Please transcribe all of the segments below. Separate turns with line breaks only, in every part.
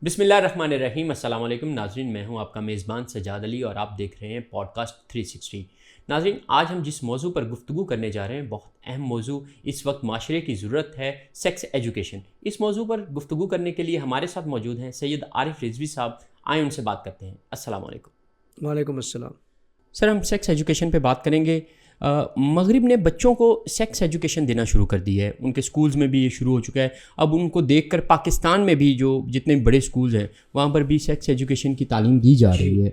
بسم اللہ الرحمن الرحیم۔ السلام علیکم ناظرین، میں ہوں آپ کا میزبان سجاد علی اور آپ دیکھ رہے ہیں پوڈ کاسٹ 360۔ ناظرین، آج ہم جس موضوع پر گفتگو کرنے جا رہے ہیں بہت اہم موضوع، اس وقت معاشرے کی ضرورت ہے، سیکس ایجوکیشن۔ اس موضوع پر گفتگو کرنے کے لیے ہمارے ساتھ موجود ہیں سید عارف رضوی صاحب۔ آئیں ان سے بات کرتے ہیں۔ السلام علیکم۔
وعلیکم السلام۔
سر، ہم سیکس ایجوکیشن پہ بات کریں گے۔ مغرب نے بچوں کو سیکس ایجوکیشن دینا شروع کر دی ہے، ان کے سکولز میں بھی یہ شروع ہو چکا ہے۔ اب ان کو دیکھ کر پاکستان میں بھی جو جتنے بڑے سکولز ہیں وہاں پر بھی سیکس ایجوکیشن کی تعلیم دی جا رہی ہے۔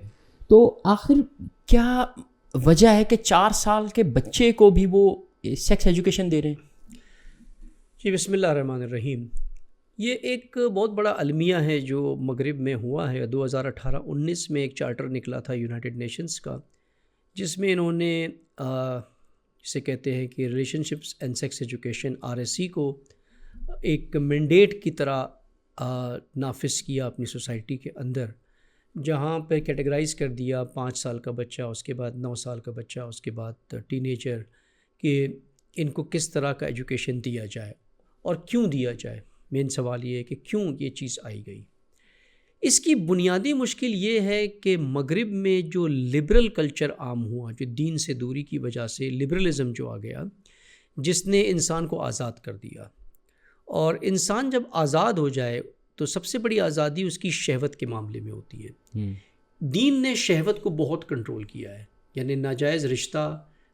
تو آخر کیا وجہ ہے کہ 4 سال کے بچے کو بھی وہ سیکس ایجوکیشن دے رہے ہیں؟
جی، بسم اللہ الرحمن الرحیم۔ یہ ایک بہت بڑا المیہ ہے جو مغرب میں ہوا ہے۔ 2018-19 میں ایک چارٹر نکلا تھا یونائٹڈ نیشنز کا، جس میں انہوں نے جسے کہتے ہیں کہ relationships and sex education RSE کو ایک مینڈیٹ کی طرح نافذ کیا اپنی سوسائٹی کے اندر، جہاں پہ کیٹیگرائز کر دیا 5 سال کا بچہ، اس کے بعد 9 سال کا بچہ، اس کے بعد ٹین ایجر، کہ ان کو کس طرح کا ایجوکیشن دیا جائے اور کیوں دیا جائے۔ مین سوال یہ ہے کہ کیوں یہ چیز آئی گئی۔ اس کی بنیادی مشکل یہ ہے کہ مغرب میں جو لبرل کلچر عام ہوا، جو دین سے دوری کی وجہ سے لبرلزم جو آ گیا، جس نے انسان کو آزاد کر دیا۔ اور انسان جب آزاد ہو جائے تو سب سے بڑی آزادی اس کی شہوت کے معاملے میں ہوتی ہے۔ دین نے شہوت کو بہت کنٹرول کیا ہے، یعنی ناجائز رشتہ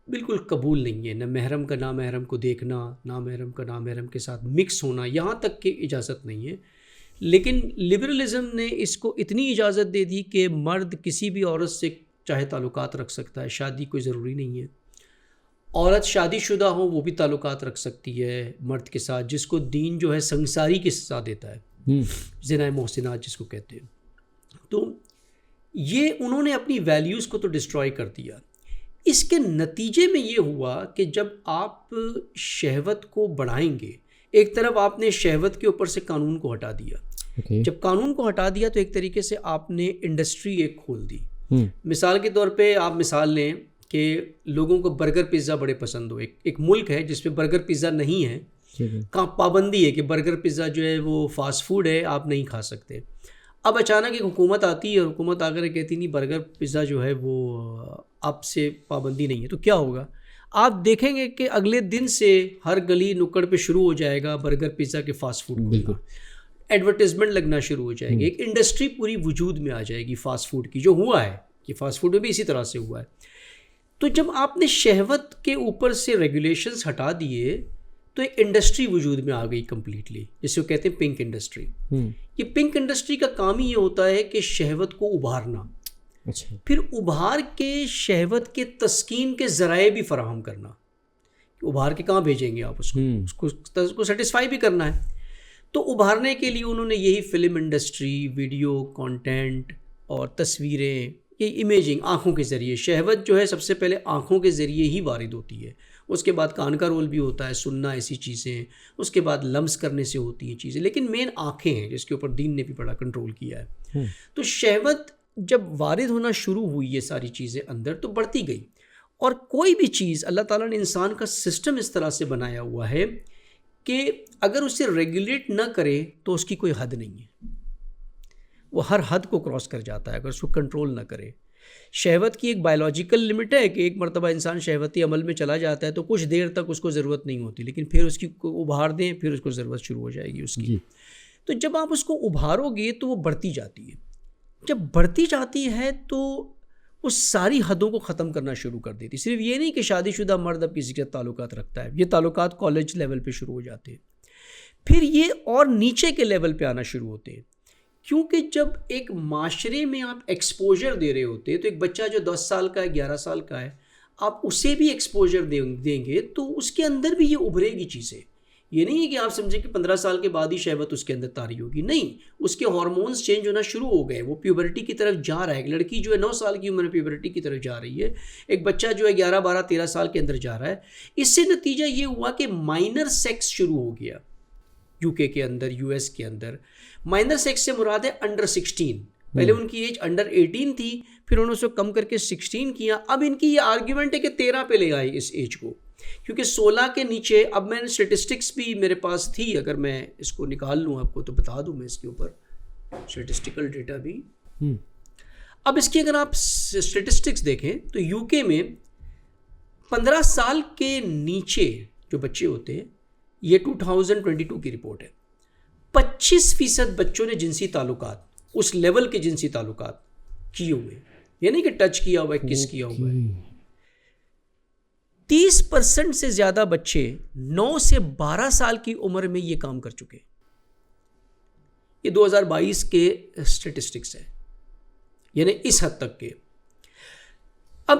بالکل قبول نہیں ہے، نہ محرم کا نامحرم کو دیکھنا، نامحرم کا نامحرم کے ساتھ مکس ہونا، یہاں تک کہ اجازت نہیں ہے۔ لیکن لبرلزم نے اس کو اتنی اجازت دے دی کہ مرد کسی بھی عورت سے چاہے تعلقات رکھ سکتا ہے، شادی کوئی ضروری نہیں ہے۔ عورت شادی شدہ ہو وہ بھی تعلقات رکھ سکتی ہے مرد کے ساتھ، جس کو دین جو ہے سنگساری کی سزا دیتا ہے، زنا محسنات جس کو کہتے ہیں۔ تو یہ انہوں نے اپنی ویلیوز کو تو ڈسٹروائے کر دیا۔ اس کے نتیجے میں یہ ہوا کہ جب آپ شہوت کو بڑھائیں گے، ایک طرف آپ نے شہوت کے اوپر سے قانون کو ہٹا دیا۔ جب قانون کو ہٹا دیا تو ایک طریقے سے آپ نے انڈسٹری ایک کھول دی۔ مثال کے طور پہ آپ مثال لیں کہ لوگوں کو برگر پیزا بڑے پسند ہو۔ ایک ملک ہے جس پہ برگر پیزا نہیں ہے، کہاں پابندی ہے کہ برگر پیزا جو ہے وہ فاسٹ فوڈ ہے، آپ نہیں کھا سکتے۔ اب اچانک ایک حکومت آتی ہے اور حکومت آ کر کہتی نہیں برگر پیزا جو ہے وہ آپ سے پابندی نہیں ہے، تو کیا ہوگا؟ آپ دیکھیں گے کہ اگلے دن سے ہر گلی نکڑ پہ شروع ہو جائے گا برگر پیزا کے فاسٹ فوڈ کو، ایڈورٹیزمنٹ لگنا شروع ہو جائے گی، ایک انڈسٹری پوری وجود میں آ جائے گی فاسٹ فوڈ کی، جو ہوا ہے کہ فاسٹ فوڈ میں بھی اسی طرح سے ہوا ہے۔ تو جب آپ نے شہوت کے اوپر سے ریگولیشنز ہٹا دیے تو ایک انڈسٹری وجود میں آ گئی کمپلیٹلی، جسے وہ کہتے ہیں پنک انڈسٹری۔ یہ پنک انڈسٹری کا کام ہی یہ ہوتا ہے کہ شہوت کو ابھارنا، پھر ابھار کے شہوت کے تسکین کے ذرائع بھی فراہم کرنا۔ ابھار کے کہاں بھیجیں گے آپ اس کو سیٹسفائی بھی کرنا ہے۔ تو ابھارنے کے لیے انہوں نے یہی فلم انڈسٹری، ویڈیو کانٹینٹ اور تصویریں، یہ امیجنگ، آنکھوں کے ذریعے، شہوت جو ہے سب سے پہلے آنکھوں کے ذریعے ہی وارد ہوتی ہے، اس کے بعد کان کا رول بھی ہوتا ہے، سننا ایسی چیزیں، اس کے بعد لمس کرنے سے ہوتی ہیں چیزیں، لیکن مین آنکھیں ہیں جس کے اوپر دین نے بھی بڑا کنٹرول کیا ہے۔ تو شہوت جب وارد ہونا شروع ہوئی یہ ساری چیزیں اندر تو بڑھتی گئی، اور کوئی بھی چیز اللہ تعالیٰ نے انسان کا سسٹم اس طرح سے بنایا ہوا ہے کہ اگر اسے ریگولیٹ نہ کرے تو اس کی کوئی حد نہیں ہے، وہ ہر حد کو کراس کر جاتا ہے اگر اس کو کنٹرول نہ کرے۔ شہوت کی ایک بایولوجیکل لمٹ ہے کہ ایک مرتبہ انسان شہوتی عمل میں چلا جاتا ہے تو کچھ دیر تک اس کو ضرورت نہیں ہوتی، لیکن پھر اس کی ابھار دیں، پھر اس کو ضرورت شروع ہو جائے گی اس کی۔ تو جب آپ اس کو ابھارو گے تو وہ بڑھتی جاتی ہے، جب بڑھتی جاتی ہے تو وہ ساری حدوں کو ختم کرنا شروع کر دیتی۔ صرف یہ نہیں کہ شادی شدہ مرد اب کسی کے تعلقات رکھتا ہے، یہ تعلقات کالج لیول پہ شروع ہو جاتے ہیں، پھر یہ اور نیچے کے لیول پہ آنا شروع ہوتے ہیں، کیونکہ جب ایک معاشرے میں آپ ایکسپوجر دے رہے ہوتے ہیں تو ایک بچہ جو 10 سال کا ہے، 11 سال کا ہے، آپ اسے بھی ایکسپوجر دیں گے تو اس کے اندر بھی یہ ابھرے گی چیزیں۔ یہ نہیں ہے کہ آپ سمجھیں کہ 15 سال کے بعد ہی شہوت اس کے اندر طاری ہوگی، نہیں، اس کے ہارمونز چینج ہونا شروع ہو گئے، وہ پیوبرٹی کی طرف جا رہا ہے۔ ایک لڑکی جو ہے 9 سال کی عمر میں پیوبرٹی کی طرف جا رہی ہے، ایک بچہ جو ہے 11 12 13 سال کے اندر جا رہا ہے۔ اس سے نتیجہ یہ ہوا کہ مائنر سیکس شروع ہو گیا UK کے اندر، US کے اندر۔ مائنر سیکس سے مراد ہے انڈر 16، پہلے ان کی ایج انڈر 18 تھی، پھر انہوں نے اس کو کم کر کے 16 کیا۔ اب ان کی یہ آرگیومنٹ ہے کہ 13 پہ لے آئے اس ایج کو، کیونکہ 16 کے نیچے، اب میں نے اسٹیٹسٹکس بھی میرے پاس تھی، اگر میں اس کو نکال لوں آپ کو تو بتا دوں میں اس کے اوپر اسٹیٹسٹیکل ڈیٹا بھی. اب اس کی اگر آپ اسٹیٹسٹکس دیکھیں تو یو کے میں 15 سال کے نیچے جو بچے ہوتے ہیں، یہ 2022 کی رپورٹ ہے، 25% بچوں نے جنسی تعلقات، اس لیول کے جنسی تعلقات کیے ہوئے، یعنی کہ ٹچ کیا ہوا ہے، کس کیا ہوا ہے. 30% سے زیادہ بچے 9 سے 12 سال کی عمر میں یہ کام کر چکے. یہ 2022 کے اسٹیٹسٹکس ہیں، یعنی اس حد تک کے. اب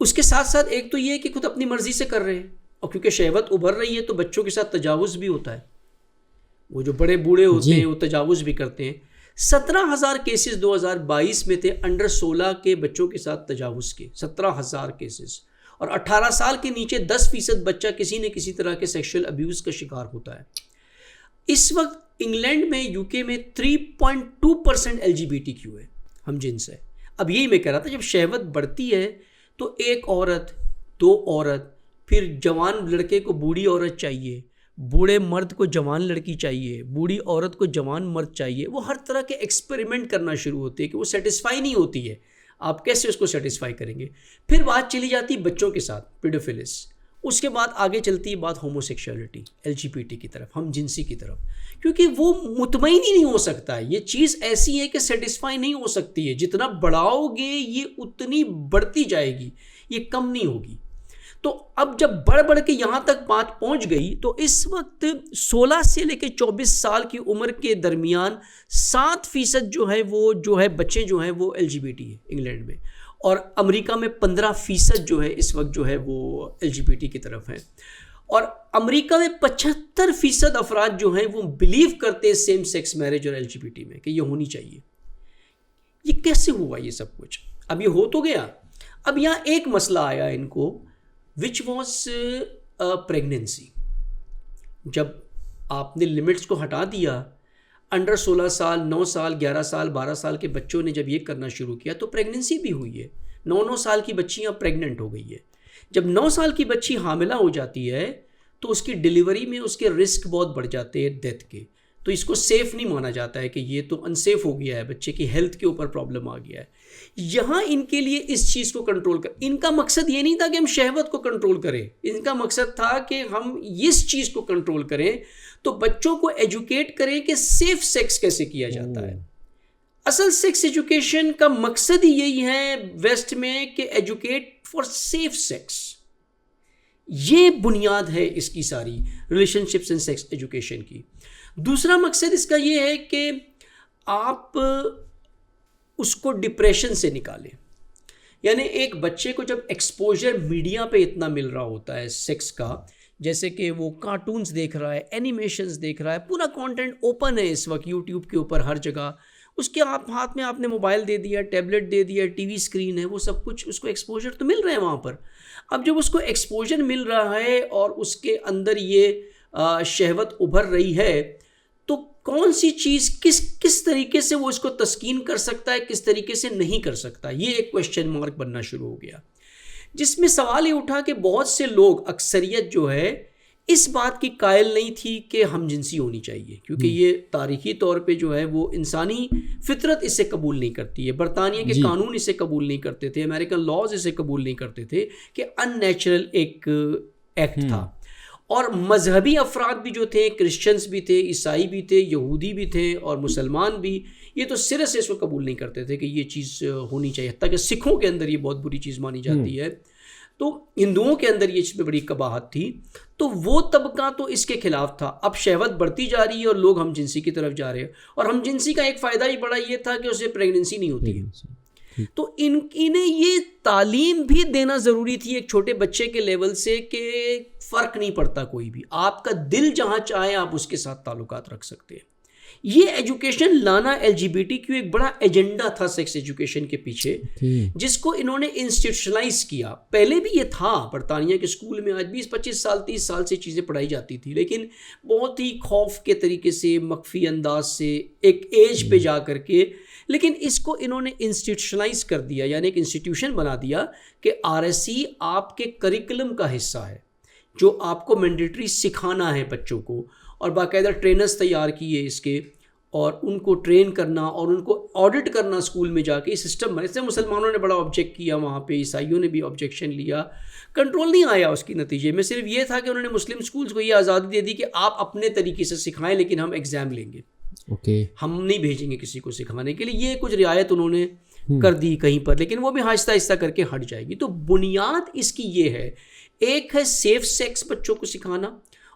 اس کے ساتھ ساتھ ایک تو یہ کہ خود اپنی مرضی سے کر رہے ہیں، اور کیونکہ شہوت ابھر رہی ہے تو بچوں کے ساتھ تجاوز بھی ہوتا ہے. وہ جو بڑے بوڑھے ہوتے ہیں وہ تجاوز بھی کرتے ہیں. 17,000 کیسز 2022 میں تھے انڈر 16 کے بچوں کے ساتھ تجاوز کے، 17,000 کیسز. اور 18 سال کے نیچے 10% بچہ کسی نہ کسی طرح کے سیکشل ابیوز کا شکار ہوتا ہے. اس وقت انگلینڈ میں، یو کے میں 3.2% LGBTQ ہے، ہم جنس ہے. اب یہی میں کہہ رہا تھا، جب شہوت بڑھتی ہے تو ایک عورت، 2 عورت، پھر جوان لڑکے کو بوڑھی عورت چاہیے، بوڑھے مرد کو جوان لڑکی چاہیے، بوڑھی عورت کو جوان مرد چاہیے. وہ ہر طرح کے ایکسپیریمنٹ کرنا شروع ہوتے ہیں کہ وہ سیٹسفائی نہیں ہوتی ہے. آپ کیسے اس کو سیٹسفائی کریں گے؟ پھر بات چلی جاتی بچوں کے ساتھ، پیڈوفیلس. اس کے بعد آگے چلتی ہے بات ہوموسیکشولیٹی، LGBT کی طرف، ہم جنسی کی طرف، کیونکہ وہ مطمئن ہی نہیں ہو سکتا ہے. یہ چیز ایسی ہے کہ سیٹسفائی نہیں ہو سکتی ہے. جتنا بڑھاؤ گے یہ اتنی بڑھتی جائے گی، یہ کم نہیں ہوگی. تو اب جب بڑھ کے یہاں تک بات پہنچ گئی تو اس وقت 16 سے لے کے 24 سال کی عمر کے درمیان 7% جو ہے بچے جو ہیں وہ LGBT ہے انگلینڈ میں، اور امریکہ میں 15% جو ہے اس وقت جو ہے وہ LGBT کی طرف ہیں. اور امریکہ میں 75% افراد جو ہیں وہ بلیو کرتے ہیں سیم سیکس میرج اور LGBT میں کہ یہ ہونی چاہیے. یہ کیسے ہوا یہ سب کچھ؟ اب یہ ہو تو گیا. اب یہاں ایک مسئلہ آیا ان کو، which was pregnancy. جب آپ نے لمٹس کو ہٹا دیا، انڈر 16 سال، 9 سال، 11 سال، 12 سال کے بچوں نے جب یہ کرنا شروع کیا تو پریگننسی بھی ہوئی ہے. 9 سال کی بچیاں پریگننٹ ہو گئی ہے. جب 9 سال کی بچی حاملہ ہو جاتی ہے تو اس کی ڈیلیوری میں اس کے رسک بہت بڑھ جاتے ہیں ڈیتھ کے. تو اس کو سیف نہیں مانا جاتا ہے کہ یہ تو انسیف ہو گیا ہے، بچے کی ہیلتھ کے اوپر پرابلم آ گیا ہے. یہاں ان کے لیے اس چیز کو کنٹرول کر، ان کا مقصد یہ نہیں تھا کہ ہم شہوت کو کنٹرول کریں، ان کا مقصد تھا کہ ہم اس چیز کو کنٹرول کریں تو بچوں کو ایجوکیٹ کریں کہ سیف سیکس کیسے کیا جاتا ہے. اصل سیکس ایجوکیشن کا مقصد ہی یہی ہے ویسٹ میں کہ ایجوکیٹ فار سیف سیکس. یہ بنیاد ہے اس کی ساری relationships and sex education کی. دوسرا مقصد اس کا یہ ہے کہ آپ اس کو ڈپریشن سے نکالیں. یعنی ایک بچے کو جب ایکسپوجر میڈیا پہ اتنا مل رہا ہوتا ہے سیکس کا، جیسے کہ وہ کارٹونز دیکھ رہا ہے، اینیمیشنز دیکھ رہا ہے، پورا کانٹینٹ اوپن ہے اس وقت یوٹیوب کے اوپر ہر جگہ. اس کے ہاتھ میں آپ نے موبائل دے دیا، ٹیبلٹ دے دیا، ٹی وی اسکرین ہے، وہ سب کچھ اس کو ایکسپوجر تو مل رہا ہے وہاں پر. اب جب اس کو ایکسپوجر مل رہا ہے اور اس کے اندر یہ شہوت ابھر رہی ہے تو کون سی چیز کس طریقے سے وہ اس کو تسکین کر سکتا ہے، کس طریقے سے نہیں کر سکتا، یہ ایک کویسچن مارک بننا شروع ہو گیا. جس میں سوال یہ اٹھا کہ بہت سے لوگ، اکثریت جو ہے، اس بات کی قائل نہیں تھی کہ ہم جنسی ہونی چاہیے، کیونکہ یہ تاریخی طور پہ جو ہے وہ انسانی فطرت اسے قبول نہیں کرتی ہے. برطانیہ کے قانون اسے قبول نہیں کرتے تھے، امریکن لاز اسے قبول نہیں کرتے تھے کہ ان نیچرل ایک ایکٹ تھا. اور مذہبی افراد بھی جو تھے، کرسچنز بھی تھے، عیسائی بھی تھے، یہودی بھی تھے اور مسلمان بھی، یہ تو سرے سے اس کو قبول نہیں کرتے تھے کہ یہ چیز ہونی چاہیے. حتیٰ کہ سکھوں کے اندر یہ بہت بری چیز مانی جاتی ہے. تو ہندوؤں کے اندر یہ چیز میں بڑی قباحت تھی. تو وہ طبقہ تو اس کے خلاف تھا. اب شہوت بڑھتی جا رہی ہے اور لوگ ہم جنسی کی طرف جا رہے ہیں، اور ہم جنسی کا ایک فائدہ ہی بڑا یہ تھا کہ اسے پریگننسی نہیں ہوتی ہے. تو انہیں یہ تعلیم بھی دینا ضروری تھی ایک چھوٹے بچے کے لیول سے کہ فرق نہیں پڑتا کوئی بھی، آپ کا دل جہاں چاہے آپ اس کے ساتھ تعلقات رکھ سکتے ہیں. یہ ایجوکیشن لانا LGBTQ ایک بڑا ایجنڈا تھا سیکس ایجوکیشن کے پیچھے، جس کو انہوں نے انسٹیٹیوشنلائز کیا. پہلے بھی یہ تھا برطانیہ کے اسکول میں، آج 20-25 سال 30 سال سے چیزیں پڑھائی جاتی تھی، لیکن بہت ہی خوف کے طریقے سے، مخفی انداز سے، ایک ایج پہ جا کر کے. لیکن اس کو انہوں نے انسٹیٹیوشنلائز کر دیا، یعنی ایک انسٹیٹیوشن بنا دیا کہ RSE آپ کے کریکولم کا حصہ ہے، جو آپ کو مینڈیٹری سکھانا ہے بچوں کو، اور باقاعدہ ٹرینرز تیار کیے اس کے، اور ان کو ٹرین کرنا اور ان کو آڈٹ کرنا اسکول میں جا کے سسٹم بنے. اس سے مسلمانوں نے بڑا آبجیکٹ کیا وہاں پہ, عیسائیوں نے بھی آبجیکشن لیا, کنٹرول نہیں آیا اس کے نتیجے میں. صرف یہ تھا کہ انہوں نے مسلم اسکولس کو یہ آزادی دے دی کہ آپ اپنے طریقے سے سکھائیں لیکن ہم ایگزام لیں گے, ہم نہیں بھیجیں گے کسی کو سکھانے کے لیے. یہ کچھ رعایت انہوں نے کر دی کہیں پر, لیکن وہ بھی آہستہ آہستہ کر کے ہٹ جائے گی. تو بنیاد اس کی یہ ہے, ایک ہے سیف سیکس بچوں کو سکھانا,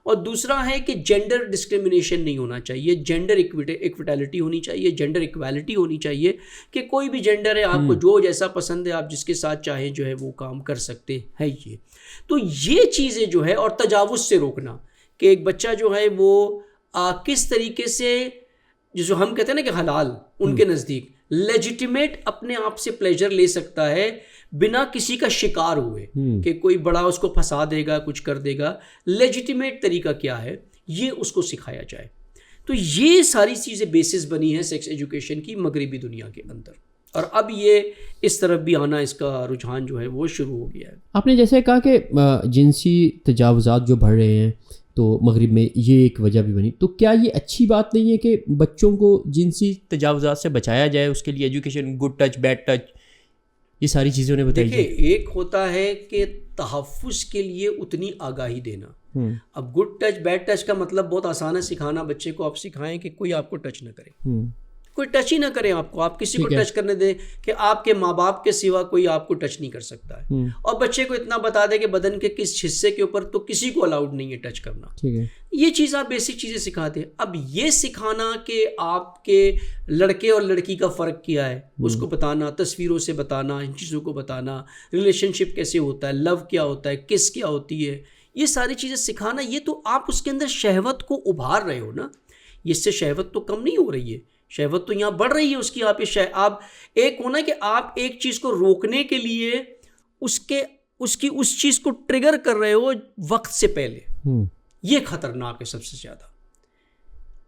اور دوسرا ہے کہ جینڈر ڈسکرمنیشن نہیں ہونا چاہیے, جینڈر ایکویٹیلٹی ہونی چاہیے, جینڈر ایکویلٹی ہونی چاہیے کہ کوئی بھی جینڈر ہے, آپ کو جو جیسا پسند ہے آپ جس کے ساتھ چاہیں جو ہے وہ کام کر سکتے ہیں. یہ تو یہ چیزیں جو ہے, اور تجاوز سے روکنا کہ ایک بچہ جو ہے وہ کس طریقے سے, جو ہم کہتے ہیں نا کہ حلال ان کے نزدیک لیجیٹیمیٹ اپنے آپ سے پلیجر لے سکتا ہے بنا کسی کا شکار ہوئے کہ کوئی بڑا اس کو پھنسا دے گا, کچھ کر دے گا. لیجیٹیمیٹ طریقہ کیا ہے یہ اس کو سکھایا جائے. تو یہ ساری چیزیں بیسس بنی ہیں سیکس ایجوکیشن کی مغربی دنیا کے اندر, اور اب یہ اس طرف بھی آنا, اس کا رجحان جو ہے وہ شروع ہو گیا ہے.
آپ نے جیسے کہا کہ جنسی تجاوزات جو بڑھ رہے ہیں تو مغرب میں یہ ایک وجہ بھی بنی, تو کیا یہ اچھی بات نہیں ہے کہ بچوں کو جنسی تجاوزات سے بچایا جائے, اس کے لیے education, good touch, bed touch, یہ ساری چیزیں انہیں بتائی جائیں؟
دیکھیں, ایک ہوتا ہے کہ تحفظ کے لیے اتنی آگاہی دینا. اب گڈ ٹچ بیڈ ٹچ کا مطلب بہت آسان ہے سکھانا. بچے کو آپ سکھائیں کہ کوئی آپ کو ٹچ نہ کرے, کوئی ٹچ ہی نہ کرے آپ کو, آپ کسی کو ٹچ کرنے دیں کہ آپ کے ماں باپ کے سوا کوئی آپ کو ٹچ نہیں کر سکتا ہے, اور بچے کو اتنا بتا دے کہ بدن کے کس حصے کے اوپر تو کسی کو الاؤڈ نہیں ہے ٹچ کرنا. یہ چیز آپ بیسک چیزیں سکھا دیں. اب یہ سکھانا کہ آپ کے لڑکے اور لڑکی کا فرق کیا ہے اس کو بتانا, تصویروں سے بتانا, ان چیزوں کو بتانا, ریلیشن شپ کیسے ہوتا ہے, لو کیا ہوتا ہے, کس کیا ہوتی ہے, یہ ساری چیزیں سکھانا, یہ تو آپ اس کے اندر شہوت کو ابھار رہے ہو نا. اس سے شہوت تو کم نہیں ہو رہی ہے, شہوت تو یہاں بڑھ رہی ہے اس کی. آپ ایک ہونا کہ آپ ایک چیز کو روکنے کے لیے اس چیز کو ٹریگر کر رہے ہو وقت سے پہلے, یہ خطرناک ہے سب سے زیادہ.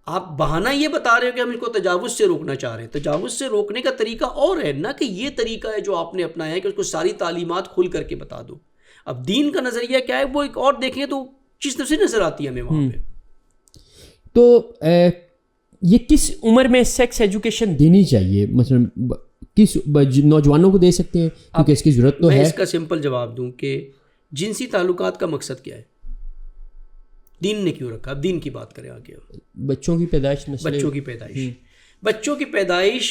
آپ بہانہ یہ بتا رہے ہو کہ ہم ان کو تجاوز سے روکنا چاہ رہے ہیں. تجاوز سے روکنے کا طریقہ اور ہے نا, کہ یہ طریقہ ہے جو آپ نے اپنایا ہے کہ اس کو ساری تعلیمات کھل کر کے بتا دو. اب دین کا نظریہ کیا ہے وہ ایک اور دیکھیں تو چیز سے نظر آتی ہے ہمیں وہاں پہ.
تو یہ کس عمر میں سیکس ایجوکیشن دینی چاہیے, مثلا کس نوجوانوں کو دے سکتے ہیں کیونکہ اس کی ضرورت تو ہے؟
میں اس کا سمپل جواب دوں کہ جنسی تعلقات کا مقصد کیا ہے, دین نے کیوں رکھا. اب دین کی بات کریں آگے.
بچوں کی پیدائش,
بچوں کی پیدائش,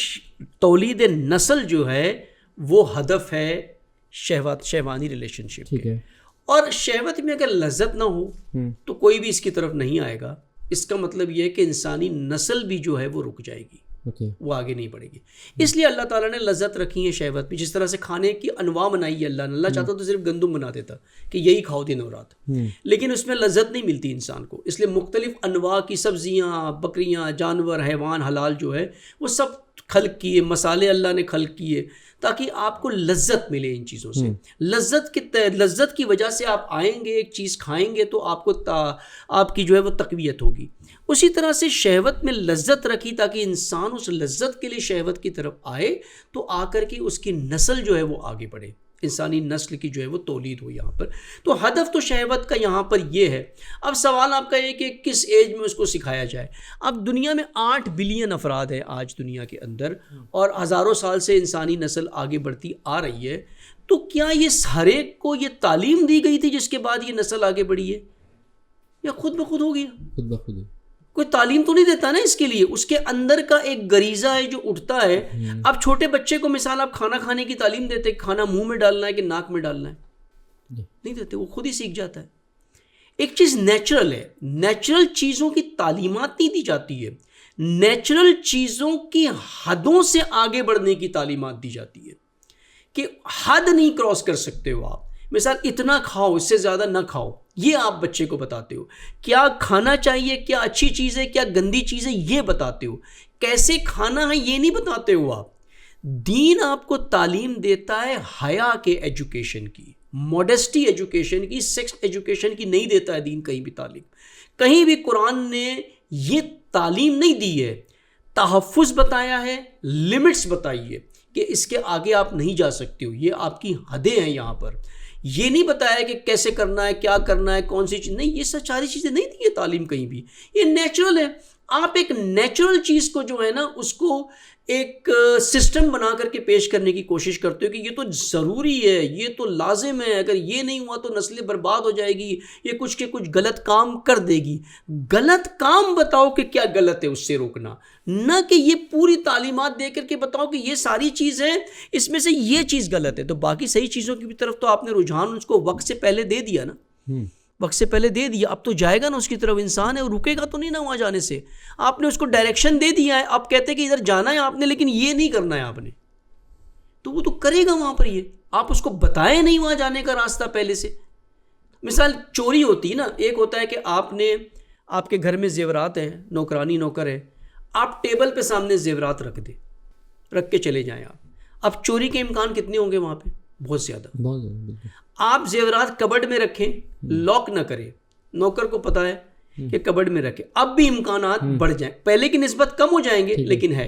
تولید نسل جو ہے وہ ہدف ہے شہوانی ریلیشن شپ کے. اور شہوت میں اگر لذت نہ ہو تو کوئی بھی اس کی طرف نہیں آئے گا. اس کا مطلب یہ ہے کہ انسانی نسل بھی جو ہے وہ رک جائے گی, وہ آگے نہیں بڑھے گی. اس لیے اللہ تعالیٰ نے لذت رکھی ہے شہوت بھی. جس طرح سے کھانے کی انواع بنائی ہے اللہ نے, اللہ چاہتا تو صرف گندم بنا دیتا کہ یہی کھاؤ دن اور رات, لیکن اس میں لذت نہیں ملتی انسان کو. اس لیے مختلف انواع کی سبزیاں, بکریاں, جانور, حیوان حلال جو ہے وہ سب خلق کیے, مسالے اللہ نے خلق کیے تاکہ آپ کو لذت ملے ان چیزوں سے. لذت کی وجہ سے آپ آئیں گے, ایک چیز کھائیں گے تو آپ کو آپ کی جو ہے وہ تقویت ہوگی. اسی طرح سے شہوت میں لذت رکھی تاکہ انسان اس لذت کے لیے شہوت کی طرف آئے تو آ کر کے اس کی نسل جو ہے وہ آگے بڑھے, انسانی نسل کی جو ہے وہ تولید ہو یہاں پر. تو ہدف تو شہوت کا یہاں پر یہ ہے. اب سوال آپ کا یہ کہ کس ایج میں اس کو سکھایا جائے. اب دنیا میں 8 بلین افراد ہیں آج دنیا کے اندر, اور ہزاروں سال سے انسانی نسل آگے بڑھتی آ رہی ہے. تو کیا یہ ہر ایک کو یہ تعلیم دی گئی تھی جس کے بعد یہ نسل آگے بڑھی ہے, یا خود بخود ہو گیا؟
خود بخود
کوئی تعلیم تو نہیں دیتا نا اس کے لیے. اس کے اندر کا ایک غریزہ ہے جو اٹھتا ہے. اب چھوٹے بچے کو مثال آپ کھانا کھانے کی تعلیم دیتے, کھانا منہ میں ڈالنا ہے کہ ناک میں ڈالنا ہے, نہیں دیتے, وہ خود ہی سیکھ جاتا ہے. ایک چیز نیچرل ہے, نیچرل چیزوں کی تعلیمات نہیں دی جاتی ہے, نیچرل چیزوں کی حدوں سے آگے بڑھنے کی تعلیمات دی جاتی ہے کہ حد نہیں کراس کر سکتے ہو آپ. مثال اتنا کھاؤ, اس سے زیادہ نہ کھاؤ, یہ آپ بچے کو بتاتے ہو. کیا کھانا چاہیے, کیا اچھی چیز ہے, کیا گندی چیز ہے, یہ بتاتے ہو. کیسے کھانا ہے یہ نہیں بتاتے ہو آپ. دین آپ کو تعلیم دیتا ہے حیا کے ایجوکیشن کی, موڈسٹی ایجوکیشن کی, سیکس ایجوکیشن کی نہیں دیتا ہے دین کہیں بھی تعلیم. کہیں بھی قرآن نے یہ تعلیم نہیں دی ہے. تحفظ بتایا ہے, لمٹس بتائی ہے کہ اس کے آگے آپ نہیں جا سکتے ہو, یہ آپ کی حدیں ہیں یہاں پر. یہ نہیں بتایا کہ کیسے کرنا ہے, کیا کرنا ہے, کون سی چیز نہیں. یہ ساری چیزیں نہیں دی ہے تعلیم کہیں بھی. یہ نیچرل ہے. آپ ایک نیچرل چیز کو جو ہے نا اس کو ایک سسٹم بنا کر کے پیش کرنے کی کوشش کرتے ہو کہ یہ تو ضروری ہے, یہ تو لازم ہے, اگر یہ نہیں ہوا تو نسلیں برباد ہو جائے گی, یہ کچھ کے کچھ غلط کام کر دے گی. غلط کام بتاؤ کہ کیا غلط ہے, اس سے روکنا, نہ کہ یہ پوری تعلیمات دے کر کے بتاؤ کہ یہ ساری چیز ہے, اس میں سے یہ چیز غلط ہے. تو باقی صحیح چیزوں کی طرف تو آپ نے رجحان اس کو وقت سے پہلے دے دیا نا, وقت سے پہلے دے دیا, اب تو جائے گا نا اس کی طرف, انسان ہے وہ رکے گا تو نہیں نا وہاں جانے سے. آپ نے اس کو ڈائریکشن دے دیا ہے, آپ کہتے ہیں کہ ادھر جانا ہے آپ نے لیکن یہ نہیں کرنا ہے آپ نے, تو وہ تو کرے گا وہاں پر. یہ آپ اس کو بتائیں نہیں وہاں جانے کا راستہ پہلے سے. مثال چوری ہوتی ہے نا, ایک ہوتا ہے کہ آپ کے گھر میں زیورات ہیں, نوکرانی نوکر ہے, آپ ٹیبل پہ سامنے زیورات رکھ کے چلے جائیں آپ. اب چوری کے امکان کتنے ہوں گے وہاں پہ؟ بہت زیادہ. آپ زیورات کبڈ میں رکھیں, لاک نہ کریں, نوکر کو پتا ہے کہ کبڈ میں رکھیں, اب بھی امکانات بڑھ جائیں, پہلے کی نسبت کم ہو جائیں گے لیکن ہے.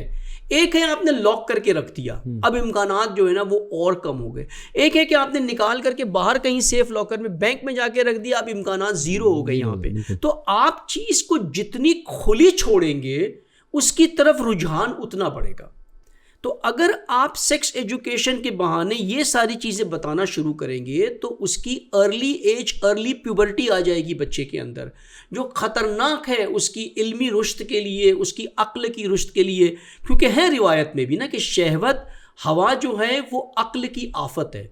ایک ہے آپ نے لاک کر کے رکھ دیا, اب امکانات جو ہے نا وہ اور کم ہو گئے. ایک ہے کہ آپ نے نکال کر کے باہر کہیں سیف لاکر میں بینک میں جا کے رکھ دیا, اب امکانات زیرو ہو گئے یہاں پہ. تو آپ چیز کو جتنی کھلی چھوڑیں گے اس کی طرف رجحان اتنا بڑھے گا. تو اگر آپ سیکس ایجوکیشن کے بہانے یہ ساری چیزیں بتانا شروع کریں گے تو اس کی ارلی ایج, ارلی پیوبرٹی آ جائے گی بچے کے اندر, جو خطرناک ہے اس کی علمی رشد کے لیے, اس کی عقل کی رشد کے لیے. کیونکہ ہے روایت میں بھی نا کہ شہوت ہوا جو ہے وہ عقل کی آفت ہے,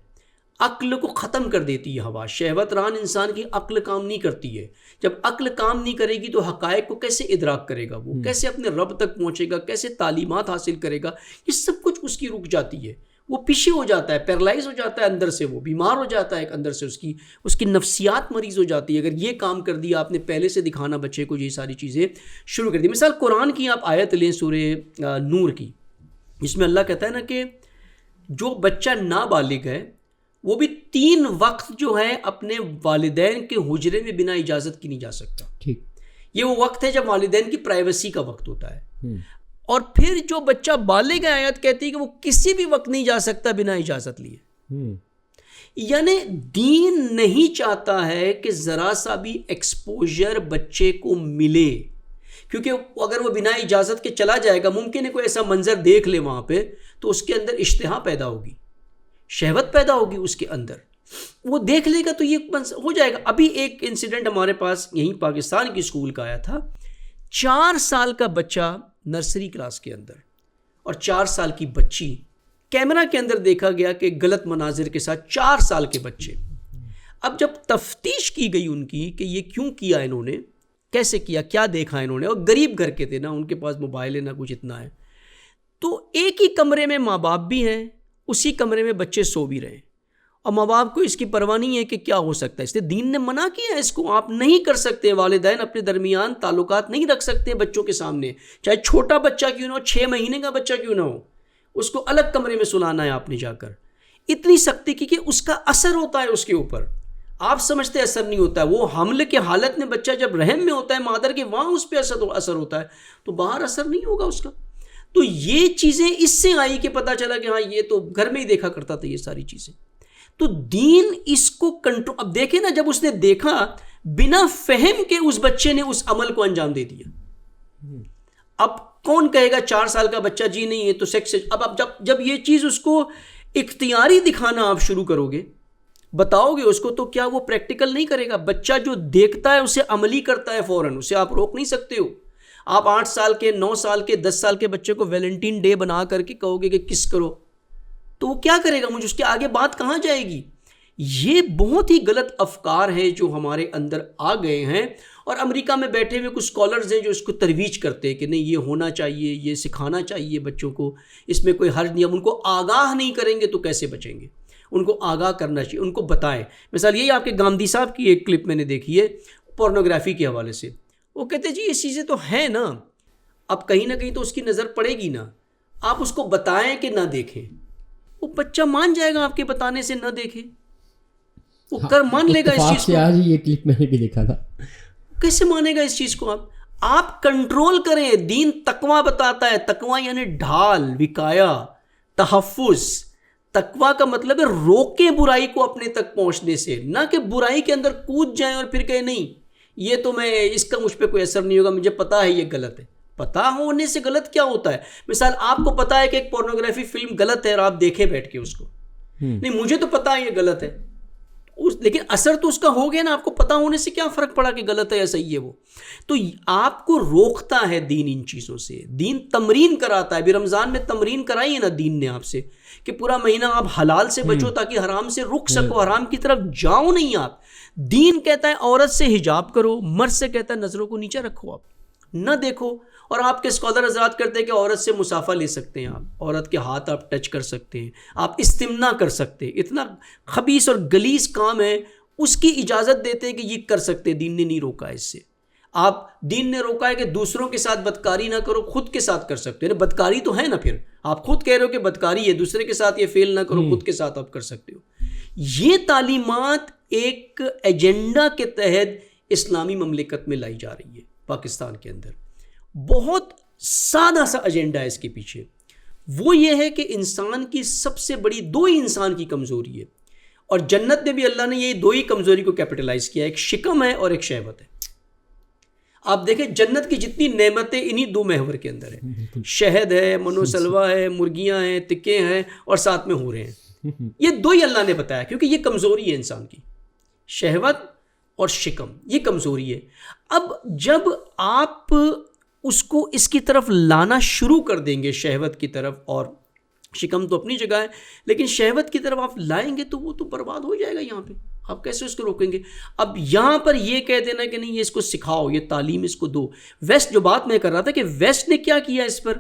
عقل کو ختم کر دیتی ہے ہوا. شہوت ران انسان کی عقل کام نہیں کرتی ہے. جب عقل کام نہیں کرے گی تو حقائق کو کیسے ادراک کرے گا, وہ کیسے اپنے رب تک پہنچے گا, کیسے تعلیمات حاصل کرے گا. یہ سب کچھ اس کی رک جاتی ہے, وہ پیچھے ہو جاتا ہے, پیرالائز ہو جاتا ہے اندر سے, وہ بیمار ہو جاتا ہے اندر سے, اس کی نفسیات مریض ہو جاتی ہے. اگر یہ کام کر دیا آپ نے پہلے سے دکھانا بچے کو, یہ ساری چیزیں شروع کر دی. مثال قرآن کی آپ آیت لیں سورہ نور کی, جس میں اللہ کہتا ہے نا کہ جو بچہ نابالغ ہے وہ بھی 3 وقت جو ہے اپنے والدین کے حجرے میں بنا اجازت کی نہیں جا سکتا. ٹھیک, یہ وہ وقت ہے جب والدین کی پرائیویسی کا وقت ہوتا ہے. اور پھر جو بچہ بالغ ہے, آیت کہتی ہے کہ وہ کسی بھی وقت نہیں جا سکتا بنا اجازت لیے. یعنی دین نہیں چاہتا ہے کہ ذرا سا بھی ایکسپوجر بچے کو ملے, کیونکہ اگر وہ بنا اجازت کے چلا جائے گا, ممکن ہے کوئی ایسا منظر دیکھ لے وہاں پہ تو اس کے اندر اشتہا پیدا ہوگی, شہوت پیدا ہوگی اس کے اندر, وہ دیکھ لے گا تو یہ ہو جائے گا. ابھی ایک انسیڈنٹ ہمارے پاس یہیں پاکستان کی اسکول کا آیا تھا. 4 سال کا بچہ نرسری کلاس کے اندر اور 4 سال کی بچی, کیمرہ کے اندر دیکھا گیا کہ غلط مناظر کے ساتھ 4 سال کے بچے. اب جب تفتیش کی گئی ان کی کہ یہ کیوں کیا انہوں نے, کیسے کیا, کیا دیکھا انہوں نے, اور غریب گھر کے تھے نا, ان کے پاس موبائل ہے نہ کچھ اتنا ہے, تو ایک ہی کمرے میں ماں باپ بھی ہیں, اسی کمرے میں بچے سو بھی رہے, اور ماں باپ کو اس کی پرواہ نہیں ہے کہ کیا ہو سکتا ہے. اس لیے دین نے منع کیا ہے اس کو, آپ نہیں کر سکتے, والدین اپنے درمیان تعلقات نہیں رکھ سکتے بچوں کے سامنے, چاہے چھوٹا بچہ کیوں نہ ہو, 6 مہینے کا بچہ کیوں نہ ہو, اس کو الگ کمرے میں سلانا ہے آپ نے جا کر. اتنی سختی کی کہ اس کا اثر ہوتا ہے اس کے اوپر. آپ سمجھتے اثر نہیں ہوتا ہے, وہ حمل کے حالت میں بچہ جب رحم میں ہوتا ہے مادر کے, وہاں اس پہ اثر ہوتا ہے, تو باہر اثر نہیں ہوگا اس کا. تو یہ چیزیں اس سے آئی کہ پتہ چلا کہ ہاں یہ تو گھر میں ہی دیکھا کرتا تھا یہ ساری چیزیں. تو دین اس کو کنٹرول, اب دیکھیں نا, جب اس نے دیکھا بنا فہم کے اس بچے نے اس عمل کو انجام دے دیا. اب کون کہے گا 4 سال کا بچہ جی نہیں ہے تو سیکس, اب جب یہ چیز اس کو اختیاری دکھانا آپ شروع کرو گے, بتاؤ گے اس کو, تو کیا وہ پریکٹیکل نہیں کرے گا. بچہ جو دیکھتا ہے اسے عملی کرتا ہے فوراً, اسے آپ روک نہیں سکتے ہو. آپ 8 سال کے, 9 سال کے, 10 سال کے بچے کو ویلنٹین ڈے بنا کر کے کہو گے کہ کس کرو, تو وہ کیا کرے گا, مجھے اس کے آگے بات کہاں جائے گی. یہ بہت ہی غلط افکار ہیں جو ہمارے اندر آ گئے ہیں, اور امریکہ میں بیٹھے ہوئے کچھ اسکالرز ہیں جو اس کو ترویج کرتے ہیں کہ نہیں یہ ہونا چاہیے, یہ سکھانا چاہیے بچوں کو, اس میں کوئی حرج نہیں. ہم ان کو آگاہ نہیں کریں گے تو کیسے بچیں گے, ان کو آگاہ کرنا چاہیے, ان کو بتائیں. مثال یہی آپ کے گاندھی صاحب کی ایک کلپ میں نے دیکھی ہے پورنوگرافی کے حوالے سے. وہ کہتے ہیں جی یہ چیزیں تو ہیں نا, اب کہیں نہ کہیں تو اس کی نظر پڑے گی نا, آپ اس کو بتائیں کہ نہ دیکھیں, وہ بچہ مان جائے گا آپ کے بتانے سے, نہ دیکھے وہ مان لے گا اس چیز کو.
آج یہ کلپ میں نے بھی دیکھا تھا.
کیسے مانے گا اس چیز کو. آپ کنٹرول کریں. دین تقویٰ بتاتا ہے, تقویٰ یعنی ڈھال, وقایا, تحفظ. تقویٰ کا مطلب ہے روکیں برائی کو اپنے تک پہنچنے سے, نہ کہ برائی کے اندر کود جائیں اور پھر کہیں نہیں یہ تو میں, اس کا مجھ پہ کوئی اثر نہیں ہوگا, مجھے پتا ہے یہ غلط ہے. پتہ ہونے سے غلط کیا ہوتا ہے؟ مثال آپ کو پتہ ہے کہ ایک پورنوگرافی فلم غلط ہے اور آپ دیکھیں بیٹھ کے اس کو، نہیں مجھے تو پتہ ہے یہ غلط ہے، لیکن اثر تو اس کا ہو گیا نا. آپ کو پتہ ہونے سے کیا فرق پڑا کہ غلط ہے یا صحیح ہے وہ؟ تو آپ کو روکتا ہے دین ان چیزوں سے. دین تمرین کراتا ہے. ابھی رمضان میں تمرین کرائی ہے نا دین نے آپ سے کہ پورا مہینہ آپ حلال سے بچو تاکہ حرام سے رک سکو، حرام کی طرف جاؤ نہیں آپ. دین کہتا ہے عورت سے حجاب کرو، مرد سے کہتا ہے نظروں کو نیچے رکھو، آپ نہ دیکھو. اور آپ کے اسکالر حضرات کرتے ہیں کہ عورت سے مسافہ لے سکتے ہیں، آپ عورت کے ہاتھ آپ ٹچ کر سکتے ہیں، آپ استمنا کر سکتے ہیں. اتنا خبیث اور غلیظ کام ہے، اس کی اجازت دیتے ہیں کہ یہ کر سکتے ہیں. دین نے نہیں روکا اس سے. آپ دین نے روکا ہے کہ دوسروں کے ساتھ بدکاری نہ کرو، خود کے ساتھ کر سکتے ہو. بدکاری تو ہے نا، پھر آپ خود کہہ رہے ہو کہ بدکاری ہے، دوسرے کے ساتھ یہ فیل نہ کرو، خود کے ساتھ آپ کر سکتے ہو. یہ تعلیمات ایک ایجنڈا کے تحت اسلامی مملکت میں لائی جا رہی ہے پاکستان کے اندر. بہت سادہ سا ایجنڈا ہے اس کے پیچھے. وہ یہ ہے کہ انسان کی سب سے بڑی دو ہی انسان کی کمزوری ہے، اور جنت میں بھی اللہ نے یہ دو ہی کمزوری کو کیپٹلائز کیا ہے، ایک شکم ہے اور ایک شہوت ہے. آپ دیکھیں جنت کی جتنی نعمتیں انہی دو محور کے اندر ہیں. شہد ہے، منو سلوا ہے، مرغیاں ہیں، تکے ہیں، اور ساتھ میں ہورے ہیں. یہ دو ہی اللہ نے بتایا کیونکہ یہ کمزوری ہے انسان کی، شہوت اور شکم، یہ کمزوری ہے. اب جب آپ اس کو اس کی طرف لانا شروع کر دیں گے، شہوت کی طرف، اور شکم تو اپنی جگہ ہے لیکن شہوت کی طرف آپ لائیں گے تو وہ تو برباد ہو جائے گا. یہاں پہ آپ کیسے اس کو روکیں گے؟ اب یہاں پر یہ کہہ دینا کہ نہیں یہ اس کو سکھاؤ، یہ تعلیم اس کو دو. ویسٹ، جو بات میں کر رہا تھا کہ ویسٹ نے کیا کیا اس پر،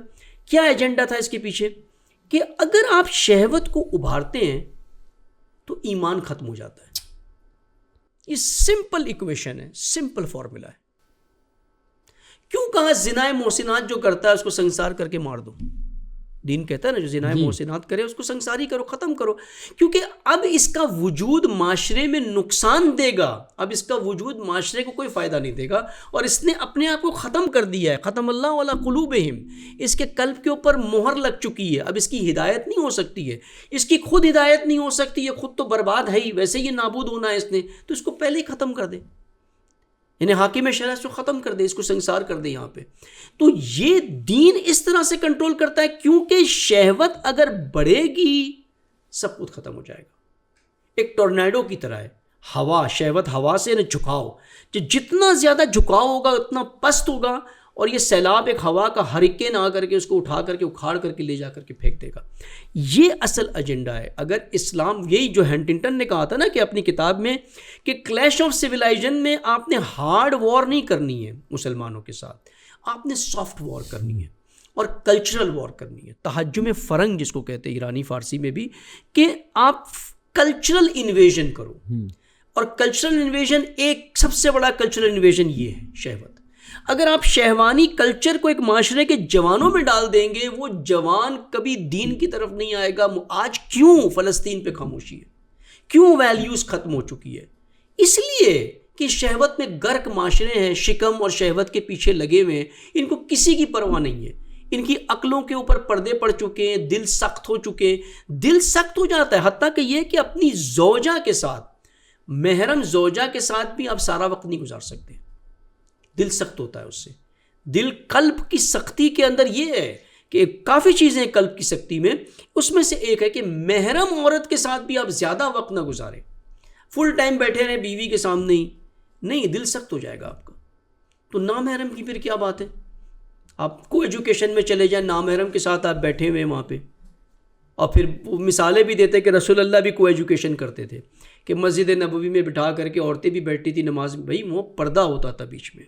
کیا ایجنڈا تھا اس کے پیچھے، کہ اگر آپ شہوت کو ابھارتے ہیں تو ایمان ختم ہو جاتا ہے. یہ سمپل ایکویشن ہے، سمپل فارمولا ہے. کیوں کہا زنا محسنات جو کرتا ہے اس کو سنسار کر کے مار دو؟ دین کہتا ہے نا جو زنا محسنات کرے اس کو سنساری کرو، ختم کرو. کیونکہ اب اس کا وجود معاشرے میں نقصان دے گا، اب اس کا وجود معاشرے کو کوئی فائدہ نہیں دے گا، اور اس نے اپنے آپ کو ختم کر دیا ہے. ختم اللہ علی قلوبہم، اس کے قلب کے اوپر مہر لگ چکی ہے. اب اس کی ہدایت نہیں ہو سکتی ہے، اس کی خود ہدایت نہیں ہو سکتی ہے، خود تو برباد ہے ہی، ویسے یہ نابود ہونا ہے اس نے، تو اس کو پہلے ہی ختم کر دے. یعنی حاکم شرع کو ختم کر دے، اس کو سنسار کر دے یہاں پہ. تو یہ دین اس طرح سے کنٹرول کرتا ہے کیونکہ شہوت اگر بڑھے گی سب کچھ ختم ہو جائے گا. ایک ٹورنیڈو کی طرح ہے ہوا. شہوت ہوا سے نہ جھکاؤ، جتنا زیادہ جھکاؤ ہوگا اتنا پست ہوگا، اور یہ سیلاب ایک ہوا کا ہریکین آ کر کے اس کو اٹھا کر کے اکھاڑ کر کے لے جا کر کے پھینک دے گا. یہ اصل ایجنڈا ہے. اگر اسلام، یہی جو ہنٹنگٹن نے کہا تھا نا کہ اپنی کتاب میں کہ کلیش آف سویلائزیشن میں آپ نے ہارڈ وار نہیں کرنی ہے مسلمانوں کے ساتھ، آپ نے سافٹ وار کرنی ہے اور کلچرل وار کرنی ہے. تہجم فرنگ جس کو کہتے ہیں ایرانی فارسی میں بھی، کہ آپ کلچرل انویژن کرو. اور کلچرل انویژن، ایک سب سے بڑا کلچرل انویژن یہ ہے شہوت. اگر آپ شہوانی کلچر کو ایک معاشرے کے جوانوں میں ڈال دیں گے، وہ جوان کبھی دین کی طرف نہیں آئے گا. آج کیوں فلسطین پہ خاموشی ہے، کیوں ویلیوز ختم ہو چکی ہے؟ اس لیے کہ شہوت میں غرق معاشرے ہیں، شکم اور شہوت کے پیچھے لگے ہوئے ہیں. ان کو کسی کی پرواہ نہیں ہے. ان کی عقلوں کے اوپر پردے پڑ چکے ہیں، دل سخت ہو چکے ہیں. دل سخت ہو جاتا ہے حتیٰ کہ یہ کہ اپنی زوجہ کے ساتھ، محرم زوجہ کے ساتھ بھی آپ سارا وقت نہیں گزار سکتے. دل سخت ہوتا ہے اس سے. دل، قلب کی سختی کے اندر یہ ہے کہ کافی چیزیں قلب کی سختی میں، اس میں سے ایک ہے کہ محرم عورت کے ساتھ بھی آپ زیادہ وقت نہ گزاریں. فل ٹائم بیٹھے رہیں بیوی کے سامنے ہی، نہیں، دل سخت ہو جائے گا آپ کا. تو نامحرم کی پھر کیا بات ہے؟ آپ کو ایجوکیشن میں چلے جائیں، نامحرم کے ساتھ آپ بیٹھے ہوئے وہاں پہ. اور پھر مثالیں بھی دیتے کہ رسول اللہ بھی کو ایجوکیشن کرتے تھے کہ مسجد نبوی میں بٹھا کر کے عورتیں بھی بیٹھتی تھی نماز میں. بھائی وہ پردہ ہوتا تھا بیچ میں،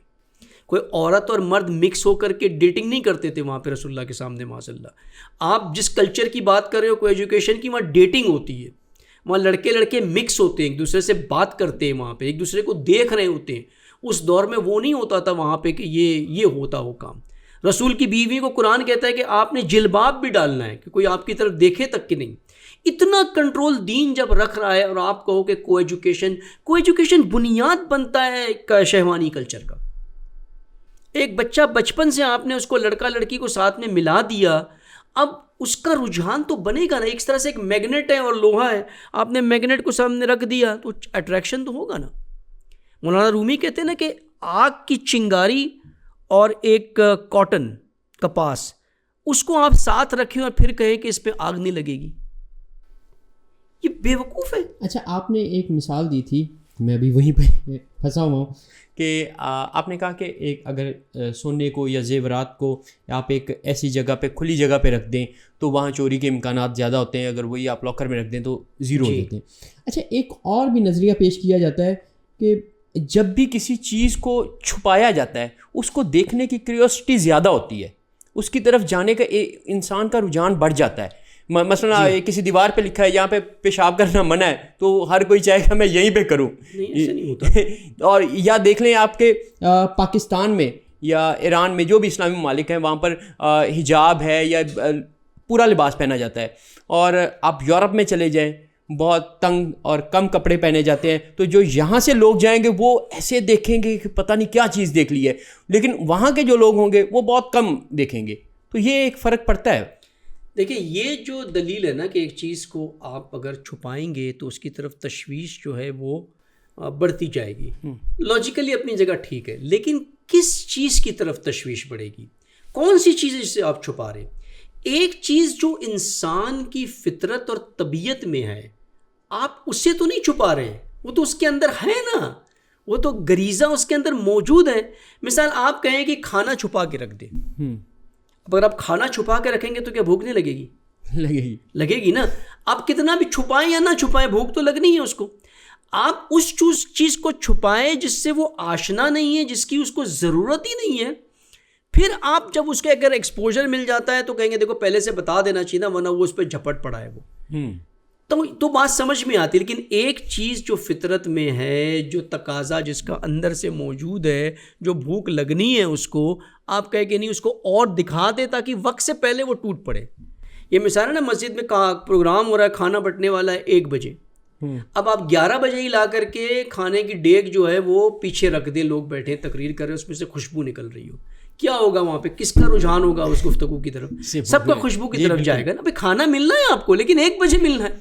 کوئی عورت اور مرد مکس ہو کر کے ڈیٹنگ نہیں کرتے تھے وہاں پہ رسول اللہ کے سامنے. معاذ اللہ، آپ جس کلچر کی بات کر رہے ہو کو ایجوکیشن کی، وہاں ڈیٹنگ ہوتی ہے، وہاں لڑکے مکس ہوتے ہیں، ایک دوسرے سے بات کرتے ہیں، وہاں پہ ایک دوسرے کو دیکھ رہے ہوتے ہیں. اس دور میں وہ نہیں ہوتا تھا وہاں پہ کہ یہ ہوتا ہو کام. رسول کی بیوی کو قرآن کہتا ہے کہ آپ نے جلباب بھی ڈالنا ہے کہ کوئی آپ کی طرف دیکھے تک کہ نہیں. اتنا کنٹرول دین جب رکھ رہا ہے، اور آپ کہو کہ کو ایجوکیشن بنیاد بنتا ہے شہوانی کلچر کا. ایک بچہ بچپن سے آپ نے اس کو لڑکا لڑکی کو ساتھ میں ملا دیا، اب اس کا رجحان تو بنے گا نا. ایک طرح سے ایک میگنیٹ ہے اور لوہا ہے، آپ نے میگنیٹ کو سامنے رکھ دیا تو اٹریکشن تو ہوگا نا. مولانا رومی کہتے ہیں نا کہ آگ کی چنگاری اور ایک کاٹن کپاس، اس کو آپ ساتھ رکھیں اور پھر کہیں کہ اس پہ آگ نہیں لگے گی، یہ بے وقوف ہے۔
اچھا، آپ نے ایک مثال دی تھی، میں بھی وہیں پہ پھنسا ہوا ہوں کہ آپ نے کہا کہ ایک اگر سونے کو یا زیورات کو آپ ایک ایسی جگہ پہ کھلی جگہ پہ رکھ دیں تو وہاں چوری کے امکانات زیادہ ہوتے ہیں، اگر وہی آپ لاکر میں رکھ دیں تو زیرو ہو جاتے ہیں۔ اچھا، ایک اور بھی نظریہ پیش کیا جاتا ہے کہ جب بھی کسی چیز کو چھپایا جاتا ہے اس کو دیکھنے کی کریوسٹی زیادہ ہوتی ہے، اس کی طرف جانے کا انسان کا رجحان بڑھ جاتا ہے۔ مثلا کسی دیوار پہ لکھا ہے یہاں پہ پیشاب کرنا منع ہے، تو ہر کوئی چاہے گا میں یہیں پہ کروں، اور یا دیکھ لیں آپ کے پاکستان میں یا ایران میں جو بھی اسلامی ممالک ہیں وہاں پر حجاب ہے یا پورا لباس پہنا جاتا ہے، اور آپ یورپ میں چلے جائیں بہت تنگ اور کم کپڑے پہنے جاتے ہیں، تو جو یہاں سے لوگ جائیں گے وہ ایسے دیکھیں گے کہ پتہ نہیں کیا چیز دیکھ لی ہے، لیکن وہاں کے جو لوگ ہوں گے وہ بہت کم دیکھیں گے، تو یہ ایک فرق پڑتا ہے۔
دیکھیں، یہ جو دلیل ہے نا کہ ایک چیز کو آپ اگر چھپائیں گے تو اس کی طرف تشویش جو ہے وہ بڑھتی جائے گی، لاجیکلی اپنی جگہ ٹھیک ہے، لیکن کس چیز کی طرف تشویش بڑھے گی؟ کون سی چیز ہے جسے آپ چھپا رہے ہیں؟ ایک چیز جو انسان کی فطرت اور طبیعت میں ہے، آپ اسے تو نہیں چھپا رہے ہیں، وہ تو اس کے اندر ہے نا، وہ تو غریزہ اس کے اندر موجود ہے۔ مثال آپ کہیں کہ کھانا چھپا کے رکھ دیں، اگر آپ کھانا چھپا کے رکھیں گے تو کیا بھوک نہیں لگے گی؟ لگے گی نا۔ آپ کتنا بھی چھپائیں یا نہ چھپائیں بھوک تو لگنی ہے اس کو۔ آپ اس چیز کو چھپائیں جس سے وہ آشنا نہیں ہے، جس کی اس کو ضرورت ہی نہیں ہے، پھر آپ جب اس کے اگر ایکسپوجر مل جاتا ہے تو کہیں گے دیکھو پہلے سے بتا دینا چاہیے نا، ورنہ وہ اس پہ جھپٹ پڑا ہے وہ، تو بات سمجھ میں آتی ہے۔ لیکن ایک چیز جو فطرت میں ہے، جو تقاضا جس کا اندر سے موجود ہے، جو بھوک لگنی ہے اس کو، آپ کہیں کہ نہیں اس کو اور دکھا دے تاکہ وقت سے پہلے وہ ٹوٹ پڑے۔ یہ مثال ہے نا، مسجد میں پروگرام ہو رہا ہے، کھانا بٹنے والا ہے 1 بجے، اب آپ 11 بجے ہی لا کر کے کھانے کی ڈیگ جو ہے وہ پیچھے رکھ دیں، لوگ بیٹھے تقریر کر رہے ہیں، اس میں سے خوشبو نکل رہی ہو، کیا ہوگا وہاں پہ؟ کس کا رجحان ہوگا اس گفتگو کی طرف؟ سب کا خوشبو کی طرف جائے گا نا۔ بھائی کھانا ملنا ہے آپ کو، لیکن 1 بجے ملنا ہے۔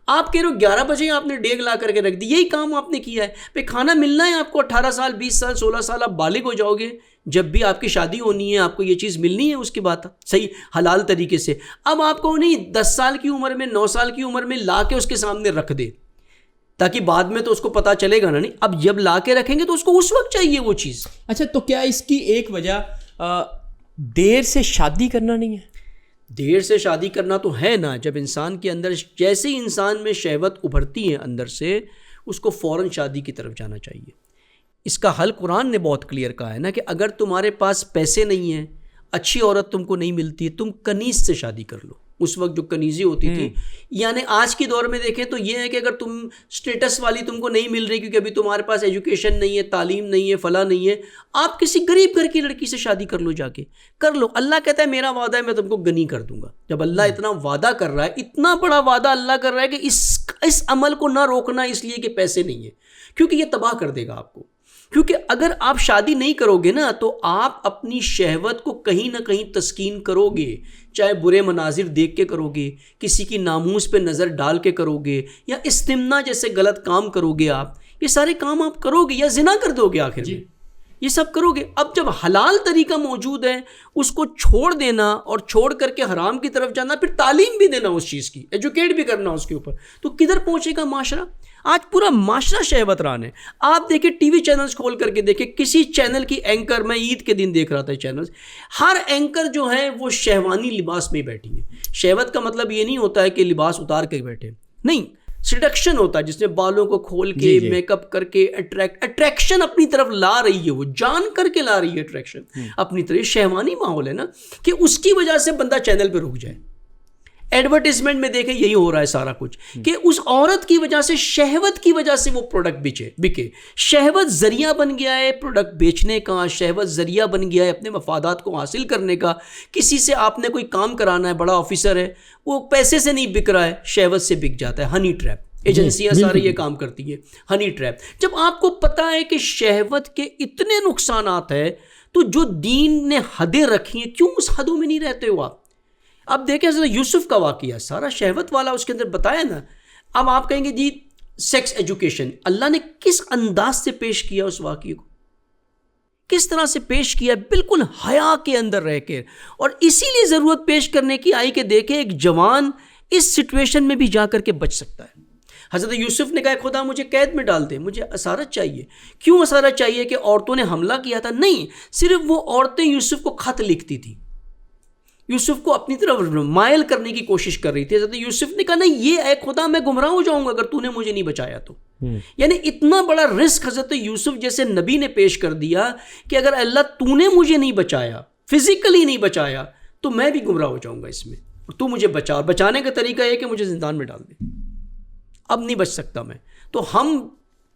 آپ کہہ رہے ہو 11 بجے آپ نے ڈیگ لا کر کے رکھ دی، یہی کام آپ نے کیا ہے۔ بھائی کھانا ملنا ہے آپ کو، 18 سال 20 سال 16 سال آپ بالغ ہو جاؤ گے، جب بھی آپ کی شادی ہونی ہے آپ کو یہ چیز ملنی ہے، اس کی بات صحیح حلال طریقے سے۔ اب آپ کو نہیں 10 سال کی عمر میں 9 سال کی عمر میں لا کے اس کے سامنے رکھ دے، تاکہ بعد میں تو اس کو پتہ چلے گا نا، نہیں اب جب لا کے رکھیں گے تو اس کو اس وقت چاہیے وہ چیز۔
اچھا، تو کیا اس کی ایک وجہ دیر سے شادی کرنا نہیں ہے؟
دیر سے شادی کرنا تو ہے نا، جب انسان کے اندر جیسے ہی انسان میں شہوت ابھرتی ہے اندر سے، اس کو فوراً شادی کی طرف جانا چاہیے۔ اس کا حل قرآن نے بہت کلیئر کہا ہے نا کہ اگر تمہارے پاس پیسے نہیں ہیں، اچھی عورت تم کو نہیں ملتی، تم کنیز سے شادی کر لو۔ اس وقت جو کنیزی ہوتی تھی، یعنی آج کی دور میں دیکھیں تو یہ ہے کہ اگر تم سٹیٹس والی تم کو نہیں مل رہی کیونکہ ابھی تمہارے پاس ایجوکیشن نہیں ہے، تعلیم نہیں ہے، فلاں نہیں ہے، آپ کسی غریب گھر کی لڑکی سے شادی کر لو، جا کے کر لو۔ اللہ کہتا ہے میرا وعدہ ہے میں تم کو غنی کر دوں گا۔ جب اللہ اتنا وعدہ کر رہا ہے، اتنا بڑا وعدہ اللہ کر رہا ہے کہ اس عمل کو نہ روکنا اس لیے کہ پیسے نہیں ہیں، کیونکہ یہ تباہ کر دے گا آپ کو۔ کیونکہ اگر آپ شادی نہیں کرو گے نا تو آپ اپنی شہوت کو کہیں نہ کہیں تسکین کرو گے، چاہے برے مناظر دیکھ کے کرو گے، کسی کی ناموس پہ نظر ڈال کے کرو گے، یا استمنا جیسے غلط کام کرو گے، آپ یہ سارے کام آپ کرو گے، یا زنا کر دو گے آخر میں، یہ سب کرو گے۔ اب جب حلال طریقہ موجود ہے اس کو چھوڑ دینا اور چھوڑ کر کے حرام کی طرف جانا، پھر تعلیم بھی دینا اس چیز کی، ایجوکیٹ بھی کرنا اس کے اوپر، تو کدھر پہنچے گا معاشرہ؟ آج پورا معاشرہ شہوت ران ہے۔ آپ دیکھیں ٹی وی چینلز کھول کر کے دیکھیں، کسی چینل کی اینکر، میں عید کے دن دیکھ رہا تھا چینلز، ہر اینکر جو ہے وہ شہوانی لباس میں بیٹھی ہے۔ شہوت کا مطلب یہ نہیں ہوتا ہے کہ لباس اتار کے بیٹھے، نہیں، سیڈکشن ہوتا ہے جس میں بالوں کو کھول کے میک اپ کر کے اٹریکشن اپنی طرف لا رہی ہے، وہ جان کر کے لا رہی ہے اٹریکشن اپنی طرف۔ شہوانی ماحول ہے نا کہ اس کی وجہ سے بندہ چینل پہ رک جائے۔ ایڈورٹیزمنٹ میں دیکھیں یہی ہو رہا ہے سارا کچھ، کہ اس عورت کی وجہ سے، شہوت کی وجہ سے وہ پروڈکٹ بکے۔ شہوت ذریعہ بن گیا ہے پروڈکٹ بیچنے کا، شہوت ذریعہ بن گیا ہے اپنے مفادات کو حاصل کرنے کا۔ کسی سے آپ نے کوئی کام کرانا ہے، بڑا آفیسر ہے، وہ پیسے سے نہیں بک رہا ہے، شہوت سے بک جاتا ہے۔ ہنی ٹریپ ایجنسیاں سارے یہ کام کرتی ہیں، ہنی ٹریپ۔ جب آپ کو پتہ ہے کہ شہوت کے اتنے نقصانات ہیں تو جو دین نے حدیں رکھی ہیں، کیوں اس حدوں میں نہیں رہتے ہو آپ؟ اب دیکھیں حضرت یوسف کا واقعہ سارا شہوت والا اس کے اندر بتایا نا۔ اب آپ کہیں گے جی سیکس ایجوکیشن، اللہ نے کس انداز سے پیش کیا اس واقعے کو؟ کس طرح سے پیش کیا بالکل حیا کے اندر رہ کے, اور اسی لیے ضرورت پیش کرنے کی آئی کہ دیکھیں ایک جوان اس سچویشن میں بھی جا کر کے بچ سکتا ہے. حضرت یوسف نے کہا خدا مجھے قید میں ڈال دے, مجھے اسارت چاہیے. کیوں اسارت چاہیے؟ کہ عورتوں نے حملہ کیا تھا؟ نہیں, صرف وہ عورتیں یوسف کو خط لکھتی تھی, یوسف کو اپنی طرف مائل کرنے کی کوشش کر رہی تھی. حضرت یوسف نے کہا نہیں, یہ اے خدا میں گمراہ ہو جاؤں گا اگر تو نے مجھے نہیں بچایا تو. یعنی اتنا بڑا رسک حضرت یوسف جیسے نبی نے پیش کر دیا کہ اگر اللہ تو نے مجھے نہیں بچایا, فزیکلی نہیں بچایا, تو میں بھی گمراہ ہو جاؤں گا اس میں, اور تو مجھے بچا. اور بچانے کا طریقہ یہ کہ مجھے زندان میں ڈال دے, اب نہیں بچ سکتا میں. تو ہم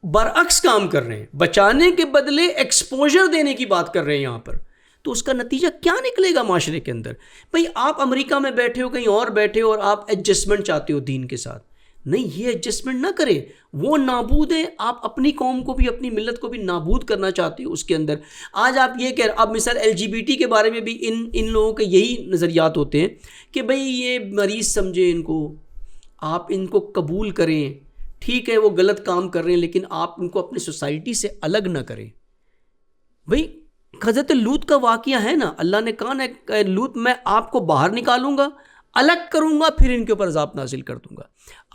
برعکس کام کر رہے ہیں, بچانے کے بدلے ایکسپوجر دینے کی بات کر رہے ہیں یہاں پر. تو اس کا نتیجہ کیا نکلے گا معاشرے کے اندر؟ بھئی آپ امریکہ میں بیٹھے ہو, کہیں اور بیٹھے ہو, اور آپ ایڈجسٹمنٹ چاہتے ہو دین کے ساتھ. نہیں, یہ ایڈجسٹمنٹ نہ کریں, وہ نابود ہے. آپ اپنی قوم کو بھی, اپنی ملت کو بھی نابود کرنا چاہتے ہو اس کے اندر. آج آپ یہ کہہ رہے, اب مثال LGBT کے بارے میں بھی ان لوگوں کے یہی نظریات ہوتے ہیں کہ بھئی یہ مریض سمجھیں ان کو, آپ ان کو قبول کریں, ٹھیک ہے وہ غلط کام کر رہے ہیں, لیکن آپ ان کو اپنی سوسائٹی سے الگ نہ کریں. بھئی حضرت لوط کا واقعہ ہے نا, اللہ نے کہا نا لوط میں آپ کو باہر نکالوں گا, الگ کروں گا, پھر ان کے اوپر عذاب نازل کر دوں گا.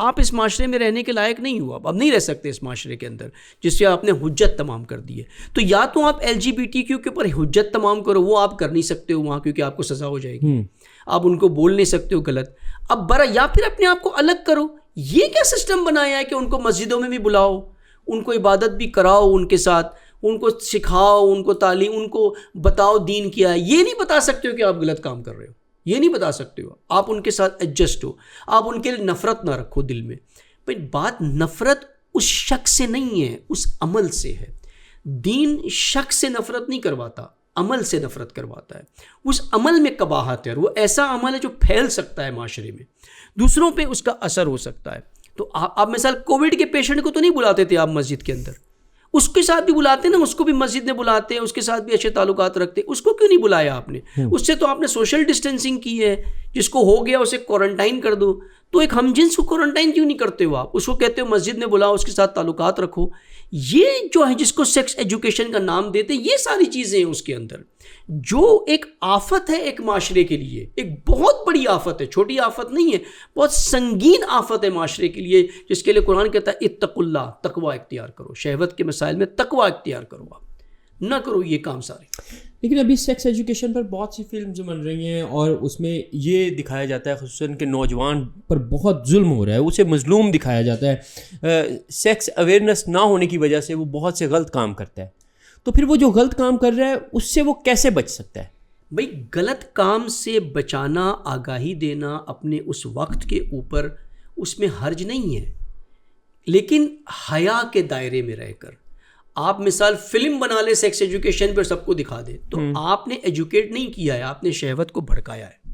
آپ اس معاشرے میں رہنے کے لائق نہیں ہو, اب نہیں رہ سکتے اس معاشرے کے اندر جس سے آپ نے حجت تمام کر دی ہے. تو یا تو آپ LGBTQ کے اوپر حجت تمام کرو, وہ آپ کر نہیں سکتے ہو وہاں کیونکہ آپ کو سزا ہو جائے گی, آپ ان کو بول نہیں سکتے ہو غلط. اب یا پھر اپنے آپ کو الگ کرو. یہ کیا سسٹم بنایا ہے کہ ان کو مسجدوں میں بھی بلاؤ, ان کو عبادت بھی کراؤ, ان کے ساتھ ان کو سکھاؤ, ان کو تعلیم, ان کو بتاؤ دین کیا ہے. یہ نہیں بتا سکتے ہو کہ آپ غلط کام کر رہے ہو, یہ نہیں بتا سکتے ہو. آپ ان کے ساتھ ایڈجسٹ ہو, آپ ان کے لیے نفرت نہ رکھو دل میں. بھئی بات نفرت اس شخص سے نہیں ہے, اس عمل سے ہے. دین شخص سے نفرت نہیں کرواتا, عمل سے نفرت کرواتا ہے. اس عمل میں قباحت ہے, اور وہ ایسا عمل ہے جو پھیل سکتا ہے معاشرے میں, دوسروں پہ اس کا اثر ہو سکتا ہے. تو آپ مثال کووڈ کے پیشنٹ کو تو نہیں بلاتے تھے آپ مسجد کے اندر, اس کے ساتھ بھی بلاتے نا, اس کو بھی مسجد میں بلاتے ہیں, اس کے ساتھ بھی اچھے تعلقات رکھتے, اس کو کیوں نہیں بلایا آپ نے؟ اس سے تو آپ نے سوشل ڈسٹینسنگ کی ہے. جس کو ہو گیا اسے کوارنٹائن کر دو, تو ایک ہم جنس کو کوارنٹائن کیوں نہیں کرتے ہو آپ؟ اس کو کہتے ہو مسجد میں بلاؤ, اس کے ساتھ تعلقات رکھو. یہ جو ہے جس کو سیکس ایجوکیشن کا نام دیتے, یہ ساری چیزیں ہیں اس کے اندر, جو ایک آفت ہے ایک معاشرے کے لیے, ایک بہت بڑی آفت ہے, چھوٹی آفت نہیں ہے, بہت سنگین آفت ہے معاشرے کے لیے, جس کے لیے قرآن کہتا ہے اتقوا اللہ, تقوی اختیار کرو. شہوت کے مسائل میں تقوی اختیار کرو, آپ نہ کرو یہ کام سارے.
لیکن ابھی سیکس ایجوکیشن پر بہت سی فلمز بن رہی ہیں, اور اس میں یہ دکھایا جاتا ہے خصوصاً کہ نوجوان پر بہت ظلم ہو رہا ہے, اسے مظلوم دکھایا جاتا ہے. سیکس اویئرنیس نہ ہونے کی وجہ سے وہ بہت سے غلط کام کرتا ہے. تو پھر وہ جو غلط کام کر رہا ہے اس سے وہ کیسے بچ سکتا ہے؟
بھئی غلط کام سے بچانا, آگاہی دینا اپنے اس وقت کے اوپر, اس میں حرج نہیں ہے, لیکن حیا کے دائرے میں رہ کر. آپ مثال فلم بنا لے سیکس ایجوکیشن پر, سب کو دکھا دے, تو آپ نے ایجوکیٹ نہیں کیا ہے, آپ نے شہوت کو بھڑکایا ہے.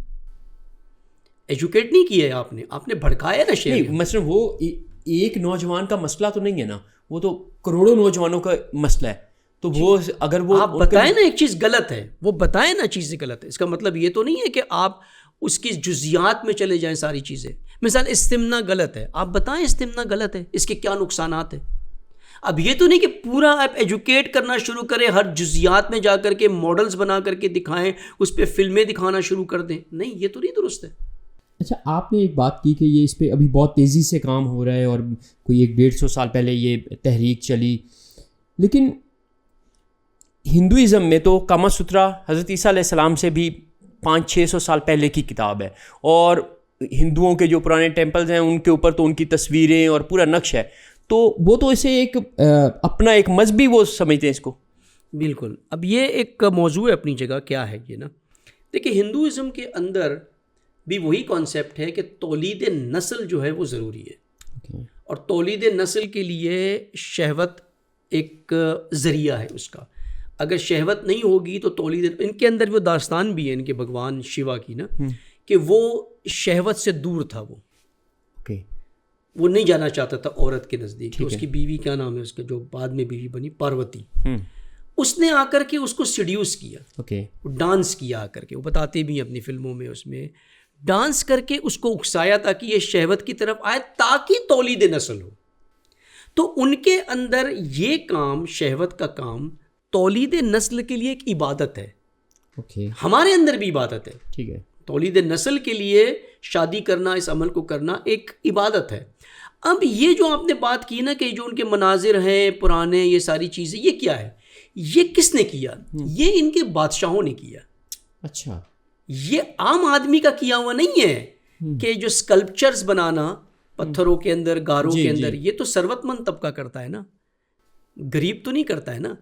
ایجوکیٹ نہیں کیا ہے آپ نے بھڑکایا نا شہوت.
مثلا وہ ایک نوجوان کا مسئلہ تو نہیں ہے نا, وہ تو کروڑوں نوجوانوں کا مسئلہ ہے. تو وہ اگر وہ
آپ بتائیں نا ایک چیز غلط ہے, وہ بتائیں نا چیزیں غلط ہے, اس کا مطلب یہ تو نہیں ہے کہ آپ اس کی جزیات میں چلے جائیں ساری چیزیں. مثال استمنا غلط ہے, آپ بتائیں استمنا غلط ہے, اس کے کیا نقصانات ہیں. اب یہ تو نہیں کہ پورا آپ ایجوکیٹ کرنا شروع کریں, ہر جزیات میں جا کر کے ماڈلز بنا کر کے دکھائیں, اس پہ فلمیں دکھانا شروع کر دیں. نہیں, یہ تو نہیں درست ہے.
اچھا, آپ نے ایک بات کی کہ یہ اس پہ ابھی بہت تیزی سے کام ہو رہا ہے, اور کوئی 100-150 سال پہلے یہ تحریک چلی, لیکن ہندوازم میں تو کاما سترا حضرت عیسیٰ علیہ السلام سے بھی 500-600 سال پہلے کی کتاب ہے, اور ہندوؤں کے جو پرانے ٹیمپلز ہیں ان کے اوپر تو ان کی تصویریں اور پورا نقش ہے, تو وہ تو اسے ایک اپنا ایک مذہبی وہ سمجھتے ہیں اس کو.
بالکل. اب یہ ایک موضوع ہے اپنی جگہ, کیا ہے یہ نا, دیکھیں ہندوازم کے اندر بھی وہی کانسیپٹ ہے کہ تولید نسل جو ہے وہ ضروری ہے, اور تولید نسل کے لیے شہوت ایک ذریعہ ہے اس کا. اگر شہوت نہیں ہوگی تو تولید, ان کے اندر وہ داستان بھی ہے ان کے بھگوان شیوا کی نا, کہ وہ شہوت سے دور تھا, وہ نہیں جانا چاہتا تھا عورت کے نزدیک. اس کی بیوی کیا نام ہے اس کا, جو بعد میں بیوی بنی, پاروتی, اس نے آ کر کے اس کو سیڈیوس کیا, ڈانس کیا آ کر کے, وہ بتاتے بھی ہیں اپنی فلموں میں, اس میں ڈانس کر کے اس کو اکسایا تاکہ یہ شہوت کی طرف آئے تاکہ تولید نسل ہو. تو ان کے اندر یہ کام, شہوت کا کام, تولید نسل کے لیے ایک عبادت ہے.
اوکے.
ہمارے اندر بھی عبادت ہے.
ٹھیک ہے.
تولید نسل کے لیے شادی کرنا، اس عمل کو کرنا ایک عبادت ہے. اب یہ جو آپ نے بات کی نا کہ جو ان کے مناظر ہیں پرانے، یہ ساری چیزیں، یہ کیا ہے؟ یہ کس نے کیا؟ یہ ان کے بادشاہوں نے کیا.
اچھا.
یہ عام آدمی کا کیا ہوا نہیں ہے کہ جو اسکلپچرز بنانا پتھروں کے اندر، گاروں کے اندر، یہ تو ثروت مند طبقہ کرتا ہے نا، غریب تو نہیں کرتا ہے نا.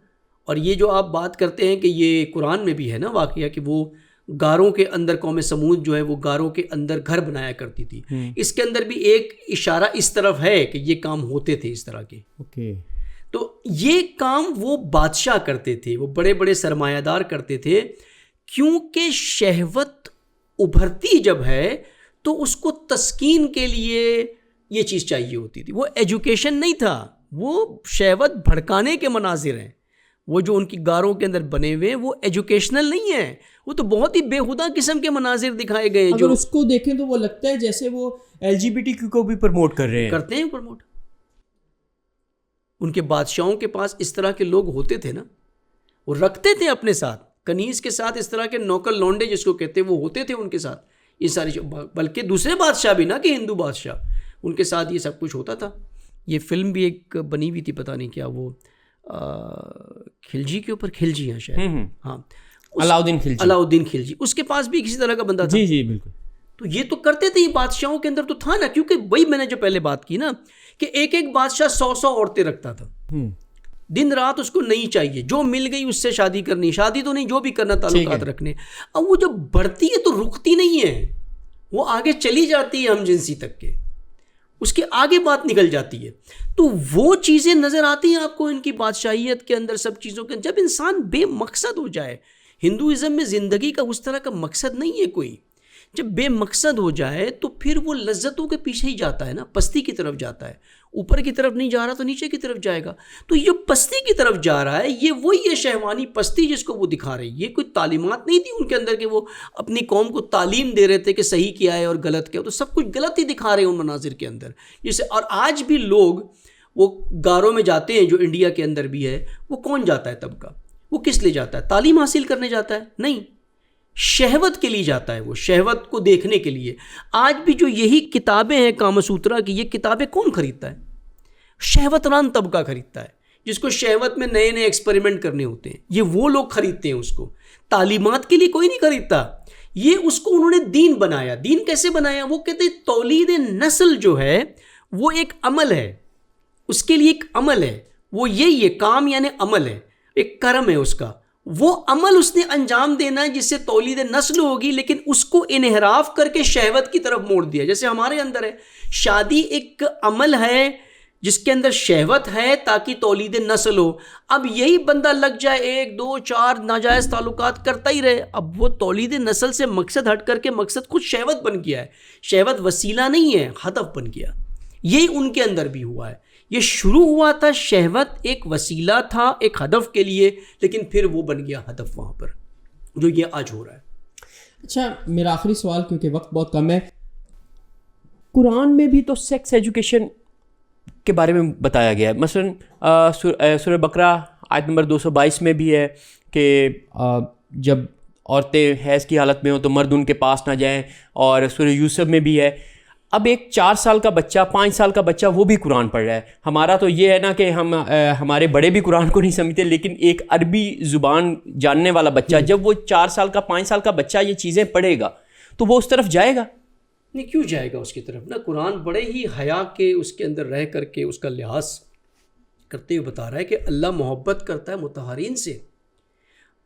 اور یہ جو آپ بات کرتے ہیں کہ یہ قرآن میں بھی ہے نا واقعہ کہ وہ غاروں کے اندر قوم سمود جو ہے وہ غاروں کے اندر گھر بنایا کرتی تھی. اس کے اندر بھی ایک اشارہ اس طرف ہے کہ یہ کام ہوتے تھے اس طرح کے.
اوکے.
تو یہ کام وہ بادشاہ کرتے تھے، وہ بڑے بڑے سرمایہ دار کرتے تھے، کیونکہ شہوت ابھرتی جب ہے تو اس کو تسکین کے لیے یہ چیز چاہیے ہوتی تھی. وہ ایجوکیشن نہیں تھا، وہ شہوت بھڑکانے کے مناظر ہیں. وہ جو ان کی غاروں کے اندر بنے ہوئے ہیں وہ ایجوکیشنل نہیں ہیں، وہ تو بہت ہی بے خدا قسم کے مناظر دکھائے گئے.
اگر اس کو دیکھیں تو وہ لگتا ہے جیسے وہ LGBT کو بھی پروموٹ کر رہے ہیں.
کرتے ہیں پروموٹ. ان کے بادشاہوں کے پاس اس طرح کے لوگ ہوتے تھے نا، وہ رکھتے تھے اپنے ساتھ، کنیز کے ساتھ اس طرح کے نوکر لونڈے جس کو کہتے ہیں وہ ہوتے تھے ان کے ساتھ. یہ ساری بلکہ دوسرے بادشاہ بھی نا کہ ہندو بادشاہ، ان کے ساتھ یہ سب کچھ ہوتا تھا. یہ فلم بھی ایک بنی ہوئی تھی، پتہ نہیں کیا، وہ خلجی کے اوپر، خلجی ہیں شاید، ہاں علاؤدین خلجی، اس کے پاس بھی کسی طرح کا بندہ تھا.
جی جی بالکل.
تو یہ تو کرتے تھے، یہ بادشاہوں کے اندر تو تھا نا، کیونکہ وہی میں نے جو پہلے بات کی نا کہ ایک ایک بادشاہ 100 عورتیں رکھتا تھا. دن رات اس کو نہیں چاہیے، جو مل گئی اس سے شادی کرنی، شادی تو نہیں، جو بھی کرنا تعلقات رکھنے. اب وہ جب بڑھتی ہے تو رکتی نہیں ہے، وہ آگے چلی جاتی ہے ہم جنسی تک کے، اس کے آگے بات نکل جاتی ہے. تو وہ چیزیں نظر آتی ہیں آپ کو ان کی بادشاہیت کے اندر، سب چیزوں کے. جب انسان بے مقصد ہو جائے، ہندوازم میں زندگی کا اس طرح کا مقصد نہیں ہے کوئی، جب بے مقصد ہو جائے تو پھر وہ لذتوں کے پیچھے ہی جاتا ہے نا، پستی کی طرف جاتا ہے. اوپر کی طرف نہیں جا رہا تو نیچے کی طرف جائے گا. تو یہ پستی کی طرف جا رہا ہے، یہ وہی ہے شہوانی پستی جس کو وہ دکھا رہے. یہ کوئی تعلیمات نہیں تھی ان کے اندر کہ وہ اپنی قوم کو تعلیم دے رہے تھے کہ صحیح کیا ہے اور غلط کیا. تو سب کچھ غلط ہی دکھا رہے ہیں ان مناظر کے اندر. جیسے اور آج بھی لوگ وہ غاروں میں جاتے ہیں جو انڈیا کے اندر بھی ہے، وہ کون جاتا ہے طبقہ؟ وہ کس لیے جاتا ہے؟ تعلیم حاصل کرنے جاتا ہے؟ نہیں، شہوت کے لیے جاتا ہے، وہ شہوت کو دیکھنے کے لیے. آج بھی جو یہی کتابیں ہیں کاما سوترا کی، یہ کتابیں کون خریدتا ہے؟ شہوت ران طبقہ خریدتا ہے، جس کو شہوت میں نئے نئے ایکسپیریمنٹ کرنے ہوتے ہیں. یہ وہ لوگ خریدتے ہیں اس کو. تعلیمات کے لیے کوئی نہیں خریدتا. یہ اس کو انہوں نے دین بنایا. دین کیسے بنایا؟ وہ کہتے ہیں تولید نسل جو ہے وہ ایک عمل ہے، اس کے لیے ایک عمل ہے. وہ یہی ہے، کام یعنی عمل ہے، ایک کرم ہے اس کا. وہ عمل اس نے انجام دینا ہے جس سے تولید نسل ہوگی، لیکن اس کو انحراف کر کے شہوت کی طرف موڑ دیا. جیسے ہمارے اندر ہے، شادی ایک عمل ہے جس کے اندر شہوت ہے تاکہ تولید نسل ہو. اب یہی بندہ لگ جائے 1 2 4 ناجائز تعلقات کرتا ہی رہے، اب وہ تولید نسل سے مقصد ہٹ کر کے مقصد خود شہوت بن گیا ہے. شہوت وسیلہ نہیں ہے، ہدف بن گیا. یہی ان کے اندر بھی ہوا ہے. یہ شروع ہوا تھا شہوت ایک وسیلہ تھا ایک ہدف کے لیے، لیکن پھر وہ بن گیا ہدف وہاں پر، جو یہ آج ہو رہا ہے.
اچھا، میرا آخری سوال کیونکہ وقت بہت کم ہے. قرآن میں بھی تو سیکس ایجوکیشن کے بارے میں بتایا گیا ہے. مثلا سورہ بقرہ آیت نمبر 222 میں بھی ہے کہ جب عورتیں حیض کی حالت میں ہوں تو مرد ان کے پاس نہ جائیں. اور سورہ یوسف میں بھی ہے. اب ایک 4 سال کا بچہ، 5 سال کا بچہ وہ بھی قرآن پڑھ رہا ہے. ہمارا تو یہ ہے نا کہ ہمارے بڑے بھی قرآن کو نہیں سمجھتے، لیکن ایک عربی زبان جاننے والا بچہ جب وہ 4 سال کا 5 سال کا بچہ یہ چیزیں پڑھے گا تو وہ اس طرف جائے گا؟
نہیں، کیوں جائے گا اس کی طرف؟ نا قرآن بڑے ہی حیا کے اس کے اندر رہ کر کے اس کا لحاظ کرتے ہوئے بتا رہا ہے کہ اللہ محبت کرتا ہے مطہرین سے.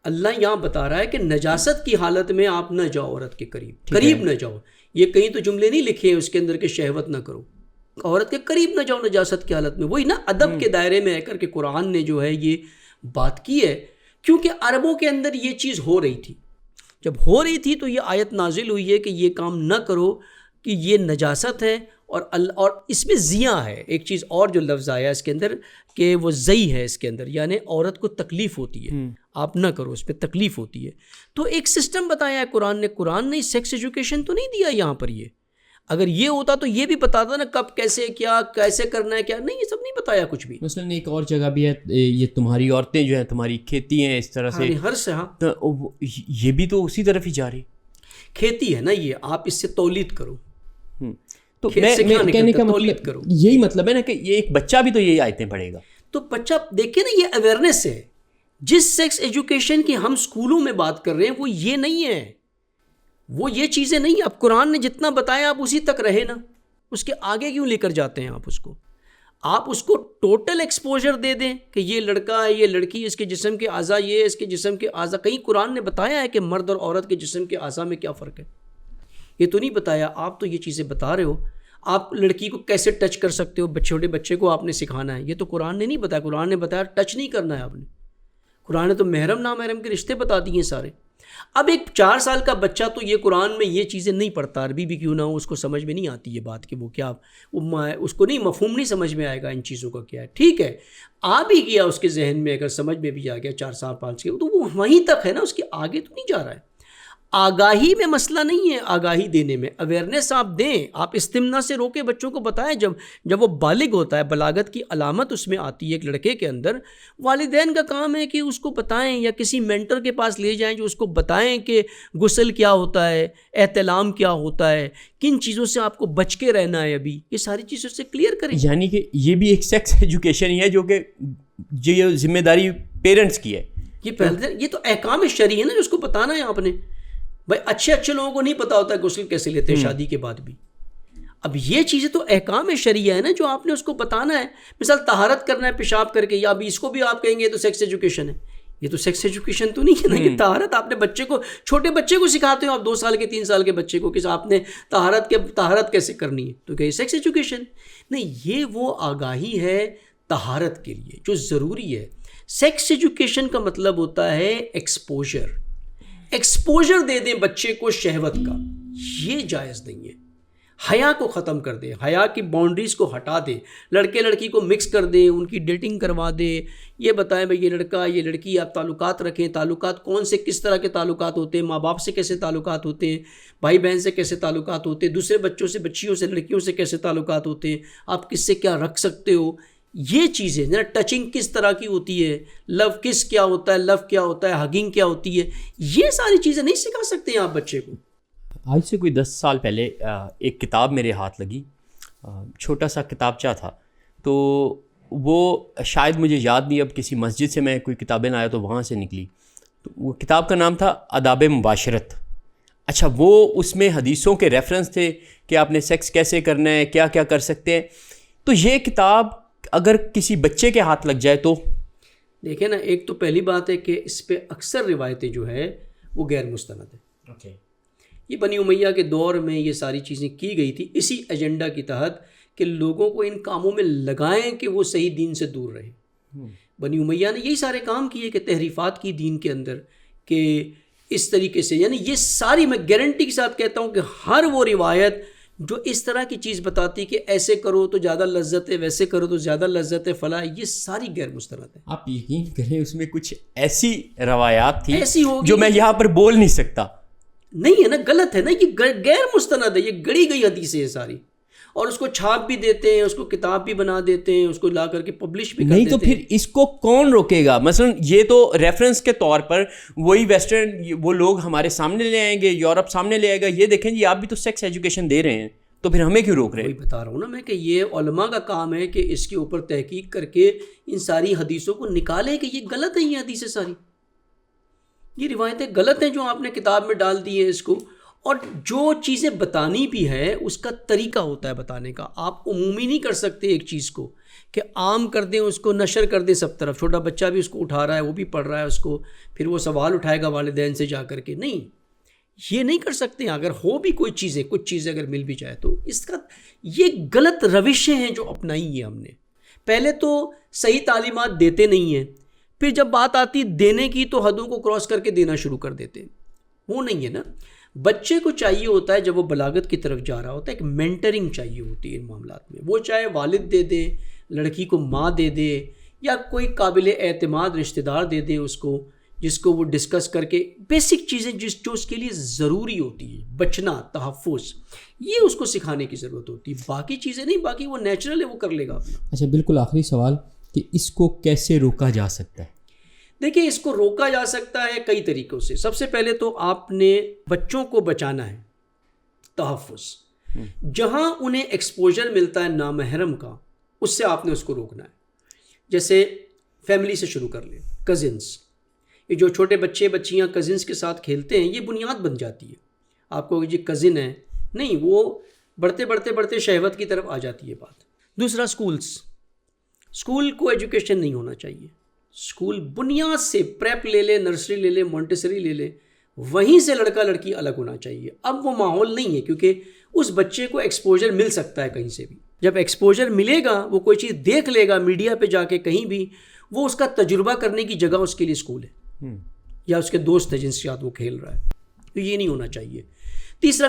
اللہ یہاں بتا رہا ہے کہ نجاست کی حالت میں آپ نہ جاؤ عورت کے قریب نہ جاؤ. یہ کہیں تو جملے نہیں لکھے ہیں اس کے اندر کہ شہوت نہ کرو، عورت کے قریب نہ جاؤ نجاست کی حالت میں. وہی نا ادب کے دائرے میں رہ کر کے قرآن نے جو ہے یہ بات کی ہے، کیونکہ عربوں کے اندر یہ چیز ہو رہی تھی. جب ہو رہی تھی تو یہ آیت نازل ہوئی ہے کہ یہ کام نہ کرو، کہ یہ نجاست ہے. اور اس میں زیاں ہے. ایک چیز اور جو لفظ آیا اس کے اندر کہ وہ زئی ہے اس کے اندر، یعنی عورت کو تکلیف ہوتی ہے، آپ نہ کرو، اس پہ تکلیف ہوتی ہے. تو ایک سسٹم بتایا ہے قرآن نے. قرآن نے سیکس ایجوکیشن تو نہیں دیا یہاں پر. یہ اگر یہ ہوتا تو یہ بھی بتاتا نا کب کیسے کیا کیسے کرنا ہے کیا، نہیں یہ سب نہیں بتایا کچھ بھی.
مثلاً ایک اور جگہ بھی ہے یہ تمہاری عورتیں جو ہیں تمہاری کھیتی ہیں اس طرح سے
ہر سے. ہاں
تو یہ بھی تو اسی طرف ہی جا رہی
کھیتی ہے نا یہ، آپ اس سے تولید کرو.
تو میں کہنے کا مطلب یہی مطلب ہے نا کہ یہ ایک بچہ بھی تو یہی آیتیں پڑھے گا.
تو بچہ دیکھیں نا یہ اویئرنیس ہے. جس سیکس ایجوکیشن کی ہم اسکولوں میں بات کر رہے ہیں وہ یہ نہیں ہے، وہ یہ چیزیں نہیں. اب قرآن نے جتنا بتایا آپ اسی تک رہے نا، اس کے آگے کیوں لے کر جاتے ہیں آپ اس کو ٹوٹل ایکسپوجر دے دیں کہ یہ لڑکا ہے یہ لڑکی، اس کے جسم کے اعضاء یہ، اس کے جسم کے اعضاء. کہیں قرآن نے بتایا ہے کہ مرد اور عورت کے جسم کے اعضاء میں کیا فرق ہے؟ یہ تو نہیں بتایا. آپ تو یہ چیزیں بتا رہے ہو. آپ لڑکی کو کیسے ٹچ کر سکتے ہو، چھوٹے بچے کو آپ نے سکھانا ہے. یہ تو قرآن نے نہیں بتایا. قرآن نے بتایا ٹچ نہیں کرنا ہے آپ نے. قرآن نے تو محرم نامحرم کے رشتے بتا دیے سارے. اب ایک 4 سال کا بچہ تو یہ قرآن میں یہ چیزیں نہیں پڑھتا، عربی بھی کیوں نہ ہو، اس کو سمجھ میں نہیں آتی یہ بات کہ وہ کیا، اس کو نہیں مفہوم نہیں سمجھ میں آئے گا ان چیزوں کا کیا ہے. ٹھیک ہے آ بھی گیا اس کے ذہن میں، اگر سمجھ میں بھی آ گیا 4 سال 5 کے، تو وہ وہیں تک ہے نا، اس کے آگے تو نہیں جا رہا ہے. آگاہی میں مسئلہ نہیں ہے، آگاہی دینے میں اویئرنیس آپ دیں. آپ استمنا سے روکے بچوں کو بتائیں. جب وہ بالغ ہوتا ہے، بلاغت کی علامت اس میں آتی ہے ایک لڑکے کے اندر، والدین کا کام ہے کہ اس کو بتائیں یا کسی مینٹر کے پاس لے جائیں جو اس کو بتائیں کہ غسل کیا ہوتا ہے، احتلام کیا ہوتا ہے، کن چیزوں سے آپ کو بچ کے رہنا ہے. ابھی یہ ساری چیزوں سے کلیئر کریں.
یعنی کہ یہ بھی ایک سیکس ایجوکیشن ہی ہے جو کہ یہ ذمہ داری پیرنٹس کی ہے.
یہ تو احکام شرعی ہے نا جو اس کو بتانا ہے آپ نے. بھائی اچھے لوگوں کو نہیں پتا ہوتا ہے غسل کیسے لیتے ہیں شادی کے بعد بھی. اب یہ چیزیں تو احکام شرعیہ ہے نا جو آپ نے اس کو بتانا ہے. مثال طہارت کرنا ہے پیشاب کر کے، یا ابھی اس کو بھی آپ کہیں گے تو سیکس ایجوکیشن ہے. یہ تو سیکس ایجوکیشن تو نہیں ہے نا کہ طہارت آپ نے بچے کو، چھوٹے بچے کو سکھاتے ہو آپ 2 سال کے 3 سال کے بچے کو کہ آپ نے طہارت کیسے کرنی ہے، تو کہ سیکس ایجوکیشن نہیں. یہ وہ آگاہی ہے طہارت کے لیے جو ضروری ہے. سیکس ایجوکیشن کا مطلب ہوتا ہے ایکسپوجر دے دیں بچے کو شہوت کا. یہ جائز نہیں ہے. حیا کو ختم کر دیں، حیا کی باؤنڈریز کو ہٹا دیں. لڑکے لڑکی کو مکس کر دیں، ان کی ڈیٹنگ کروا دیں. یہ بتائیں بھائی یہ لڑکا یہ لڑکی، آپ تعلقات رکھیں. تعلقات کون سے کس طرح کے تعلقات ہوتے ہیں، ماں باپ سے کیسے تعلقات ہوتے ہیں، بھائی بہن سے کیسے تعلقات ہوتے ہیں، دوسرے بچوں سے، بچیوں سے، لڑکیوں سے کیسے تعلقات ہوتے ہیں، آپ کس سے کیا رکھ سکتے ہو. یہ چیزیں نا، ٹچنگ کس طرح کی ہوتی ہے، لو کس کیا ہوتا ہے، لو کیا ہوتا ہے، ہگنگ کیا ہوتی ہے، یہ ساری چیزیں نہیں سکھا سکتے ہیں آپ بچے کو.
آج سے کوئی 10 سال پہلے ایک کتاب میرے ہاتھ لگی، چھوٹا سا کتابچہ تھا. تو وہ شاید مجھے یاد نہیں، اب کسی مسجد سے میں کوئی کتابیں لایا تو وہاں سے نکلی. تو وہ کتاب کا نام تھا آداب مباشرت. اچھا وہ اس میں حدیثوں کے ریفرنس تھے کہ آپ نے سیکس کیسے کرنا ہے، کیا کیا کر سکتے ہیں. تو یہ کتاب اگر کسی بچے کے ہاتھ لگ جائے تو
دیکھیں نا، ایک تو پہلی بات ہے کہ اس پہ اکثر روایتیں جو ہے وہ غیر مستند ہیں. یہ بنی امیہ کے دور میں یہ ساری چیزیں کی گئی تھی اسی ایجنڈا کی تحت کہ لوگوں کو ان کاموں میں لگائیں کہ وہ صحیح دین سے دور رہیں. بنی امیہ نے یہی سارے کام کیے کہ تحریفات کی دین کے اندر کہ اس طریقے سے، یعنی یہ ساری، میں گارنٹی کے ساتھ کہتا ہوں کہ ہر وہ روایت جو اس طرح کی چیز بتاتی کہ ایسے کرو تو زیادہ لذت ہے، ویسے کرو تو زیادہ لذت ہے، فلاں، یہ ساری غیر مستند ہے. آپ
یقین کریں اس میں کچھ ایسی روایات تھی جو میں یہاں پر بول نہیں سکتا. نہیں
ہے نا، غلط ہے نا، یہ غیر مستند ہے، یہ گڑی گئی حدیثیں ہیں ساری. اور اس کو چھاپ بھی دیتے ہیں، اس کو کتاب بھی بنا دیتے ہیں، اس کو لا کر کے پبلش بھی کر دیتے ہیں.
نہیں تو پھر اس کو کون روکے گا؟ مثلا یہ تو ریفرنس کے طور پر وہی ویسٹرن وہ لوگ ہمارے سامنے لے آئیں گے، یورپ سامنے لے آئے گا، یہ دیکھیں جی آپ بھی تو سیکس ایجوکیشن دے رہے ہیں، تو پھر ہمیں کیوں روک رہے ہیں؟
وہی بتا رہا ہوں نا میں کہ یہ علماء کا کام ہے کہ اس کے اوپر تحقیق کر کے ان ساری حدیثوں کو نکالیں کہ یہ غلط ہیں، یہ حدیثیں ساری، یہ روایتیں غلط ہیں جو آپ نے کتاب میں ڈال دی ہے اس کو. اور جو چیزیں بتانی بھی ہے اس کا طریقہ ہوتا ہے بتانے کا. آپ عمومی نہیں کر سکتے ایک چیز کو کہ عام کر دیں، اس کو نشر کر دیں سب طرف. چھوٹا بچہ بھی اس کو اٹھا رہا ہے، وہ بھی پڑھ رہا ہے اس کو، پھر وہ سوال اٹھائے گا والدین سے جا کر کے. نہیں، یہ نہیں کر سکتے. اگر ہو بھی کوئی چیزیں، کچھ چیزیں اگر مل بھی جائے تو اس کا، یہ غلط روشیں ہیں جو اپنائی ہیں ہم نے. پہلے تو صحیح تعلیمات دیتے نہیں ہیں، پھر جب بات آتی دینے کی تو حدوں کو کراس کر کے دینا شروع کر دیتے ہیں. وہ نہیں ہے نا. بچے کو چاہیے ہوتا ہے جب وہ بلاغت کی طرف جا رہا ہوتا ہے، ایک مینٹرنگ چاہیے ہوتی ہے ان معاملات میں. وہ چاہے والد دے دے، لڑکی کو ماں دے دے، یا کوئی قابل اعتماد رشتہ دار دے دے اس کو، جس کو وہ ڈسکس کر کے بیسک چیزیں جو اس کے لیے ضروری ہوتی ہے، بچنا، تحفظ، یہ اس کو سکھانے کی ضرورت ہوتی ہے. باقی چیزیں نہیں، باقی وہ نیچرل ہے، وہ کر لے گا اپنا.
اچھا بالکل آخری سوال کہ اس کو کیسے روکا جا سکتا ہے؟
دیکھیں اس کو روکا جا سکتا ہے کئی طریقوں سے. سب سے پہلے تو آپ نے بچوں کو بچانا ہے، تحفظ. جہاں انہیں ایکسپوجر ملتا ہے نامحرم کا، اس سے آپ نے اس کو روکنا ہے. جیسے فیملی سے شروع کر لیں، کزنس. یہ جو چھوٹے بچے بچیاں کزنس کے ساتھ کھیلتے ہیں، یہ بنیاد بن جاتی ہے. آپ کو یہ کزن ہے نہیں، وہ بڑھتے شہوت کی طرف آ جاتی ہے بات. دوسرا اسکول کو ایجوکیشن نہیں ہونا چاہیے. اسکول بنیاد سے پریپ لے لے، نرسری لے لے، مونٹیسری لے لے، وہیں سے لڑکا لڑکی الگ ہونا چاہیے. اب وہ ماحول نہیں ہے، کیونکہ اس بچے کو ایکسپوجر مل سکتا ہے کہیں سے بھی. جب ایکسپوجر ملے گا، وہ کوئی چیز دیکھ لے گا میڈیا پہ جا کے کہیں بھی، وہ اس کا تجربہ کرنے کی جگہ اس کے لیے اسکول ہے یا اس کے دوست ہے جن سے وہ کھیل رہا ہے. تو یہ نہیں ہونا چاہیے. تیسرا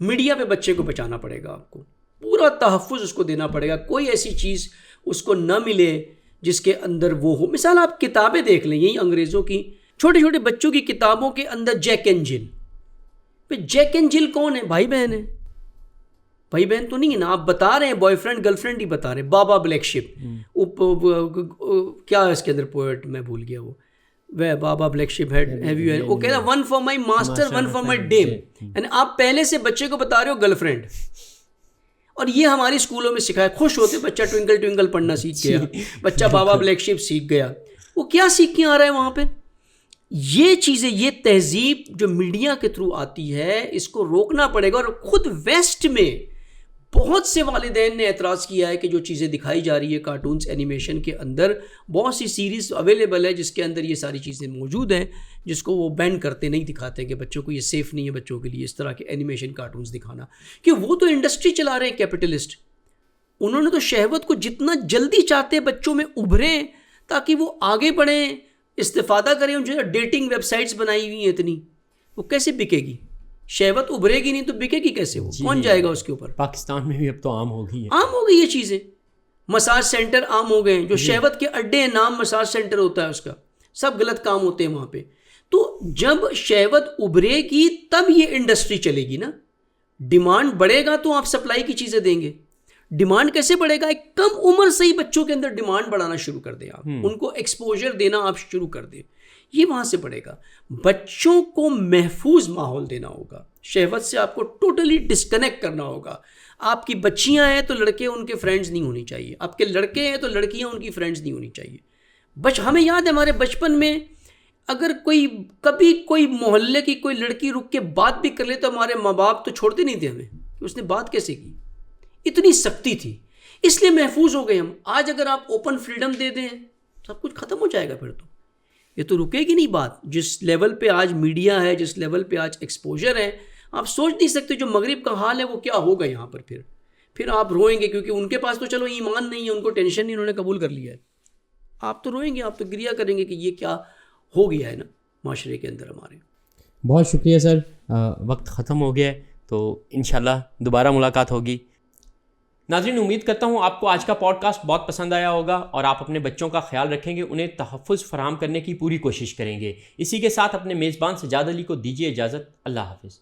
میڈیا پہ بچے کو بچانا پڑے گا. آپ کو پورا تحفظ اس کو دینا پڑے گا. کوئی ایسی چیز اس کو نہ ملے جس کے اندر وہ ہو. مثال آپ کتابیں دیکھ لیں، یہی انگریزوں کی چھوٹے بچوں کی کتابوں کے اندر جیک اینڈ جل. جیک اینڈ جل کون ہے؟ بھائی بہن ہے. بھائی بہن تو نہیں ہے نا، آپ بتا رہے ہیں بوائے فرینڈ گرل فرینڈ ہی بتا رہے ہیں. بابا بلیک شپ، کیا ہے اس کے اندر پوئٹ، میں بھول گیا وہ بابا بلیک شپ ہے. وہ کہہ رہا one for my master one for my dame. یعنی آپ پہلے سے بچے کو بتا رہے ہو گرل فرینڈ. اور یہ ہماری اسکولوں میں سکھایا. خوش ہوتے بچہ ٹوئنکل ٹوئنکل پڑھنا سیکھ گیا، بچہ بابا بلیک شپ سیکھ گیا. وہ کیا سیکھ کے آ رہا ہے وہاں پہ؟ یہ چیزیں، یہ تہذیب جو میڈیا کے تھرو آتی ہے، اس کو روکنا پڑے گا. اور خود ویسٹ میں بہت سے والدین نے اعتراض کیا ہے کہ جو چیزیں دکھائی جا رہی ہے کارٹونز اینیمیشن کے اندر، بہت سی سیریز اویلیبل ہے جس کے اندر یہ ساری چیزیں موجود ہیں، جس کو وہ بین کرتے نہیں دکھاتے کہ بچوں کو یہ سیف نہیں ہے بچوں کے لیے اس طرح کے اینیمیشن کارٹونز دکھانا. کہ وہ تو انڈسٹری چلا رہے ہیں کیپٹلسٹ. انہوں نے تو شہوت کو جتنا جلدی چاہتے بچوں میں ابھریں تاکہ وہ آگے بڑھیں، استفادہ کریں. جو ڈیٹنگ ویب سائٹس بنائی ہوئی ہیں اتنی، وہ کیسے بکے گی؟ شہوت ابھرے گی نہیں تو بکے گی کیسے؟ وہ کون جائے گا اس کے اوپر؟
پاکستان میں بھی اب تو عام ہو گئی ہے،
عام ہو گئی یہ چیزیں. مساج سینٹر عام ہو گئے ہیں، جو شہوت کے اڈے ہیں، نام مساج سینٹر ہوتا ہے اس کا، سب غلط کام ہوتے ہیں وہاں پہ. تو جب شہوت ابھرے گی تب یہ انڈسٹری چلے گی نا. ڈیمانڈ بڑھے گا تو آپ سپلائی کی چیزیں دیں گے. ڈیمانڈ کیسے بڑھے گا؟ ایک کم عمر سے ہی بچوں کے اندر ڈیمانڈ بڑھانا شروع کر دیں آپ، ان کو ایکسپوجر دینا آپ شروع کر دیں. یہ وہاں سے بڑھے گا. بچوں کو محفوظ ماحول دینا ہوگا. شہوت سے آپ کو ٹوٹلی ڈسکنیکٹ کرنا ہوگا. آپ کی بچیاں ہیں تو لڑکے ان کے فرینڈز نہیں ہونی چاہیے. آپ کے لڑکے ہیں تو لڑکیاں ان کی فرینڈز نہیں ہونی چاہیے. ہمیں یاد ہے ہمارے بچپن میں اگر کبھی کوئی محلے کی کوئی لڑکی رک کے بات بھی کر لے تو ہمارے ماں باپ تو چھوڑتے نہیں تھے ہمیں کہ اس نے بات کیسے کی. اتنی سختی تھی، اس لیے محفوظ ہو گئے ہم. آج اگر آپ اوپن فریڈم دے دیں سب کچھ ختم ہو جائے گا. پھر تو یہ تو رکے گی نہیں بات. جس لیول پہ آج میڈیا ہے، جس لیول پہ آج ایکسپوجر ہے، آپ سوچ نہیں سکتے جو مغرب کا حال ہے وہ کیا ہوگا یہاں پر. پھر آپ روئیں گے، کیونکہ ان کے پاس تو چلو ایمان نہیں ہے، ان کو ٹینشن نہیں، انہوں نے قبول کر لیا ہے. آپ تو روئیں گے، آپ تو گریہ کریں گے کہ یہ کیا ہو گیا ہے نا معاشرے کے اندر ہمارے.
بہت شکریہ سر، وقت ختم ہو گیا ہے تو انشاءاللہ دوبارہ ملاقات ہوگی. ناظرین، امید کرتا ہوں آپ کو آج کا پوڈ کاسٹ بہت پسند آیا ہوگا اور آپ اپنے بچوں کا خیال رکھیں گے، انہیں تحفظ فراہم کرنے کی پوری کوشش کریں گے. اسی کے ساتھ اپنے میزبان سجاد علی کو دیجیے اجازت. اللہ حافظ.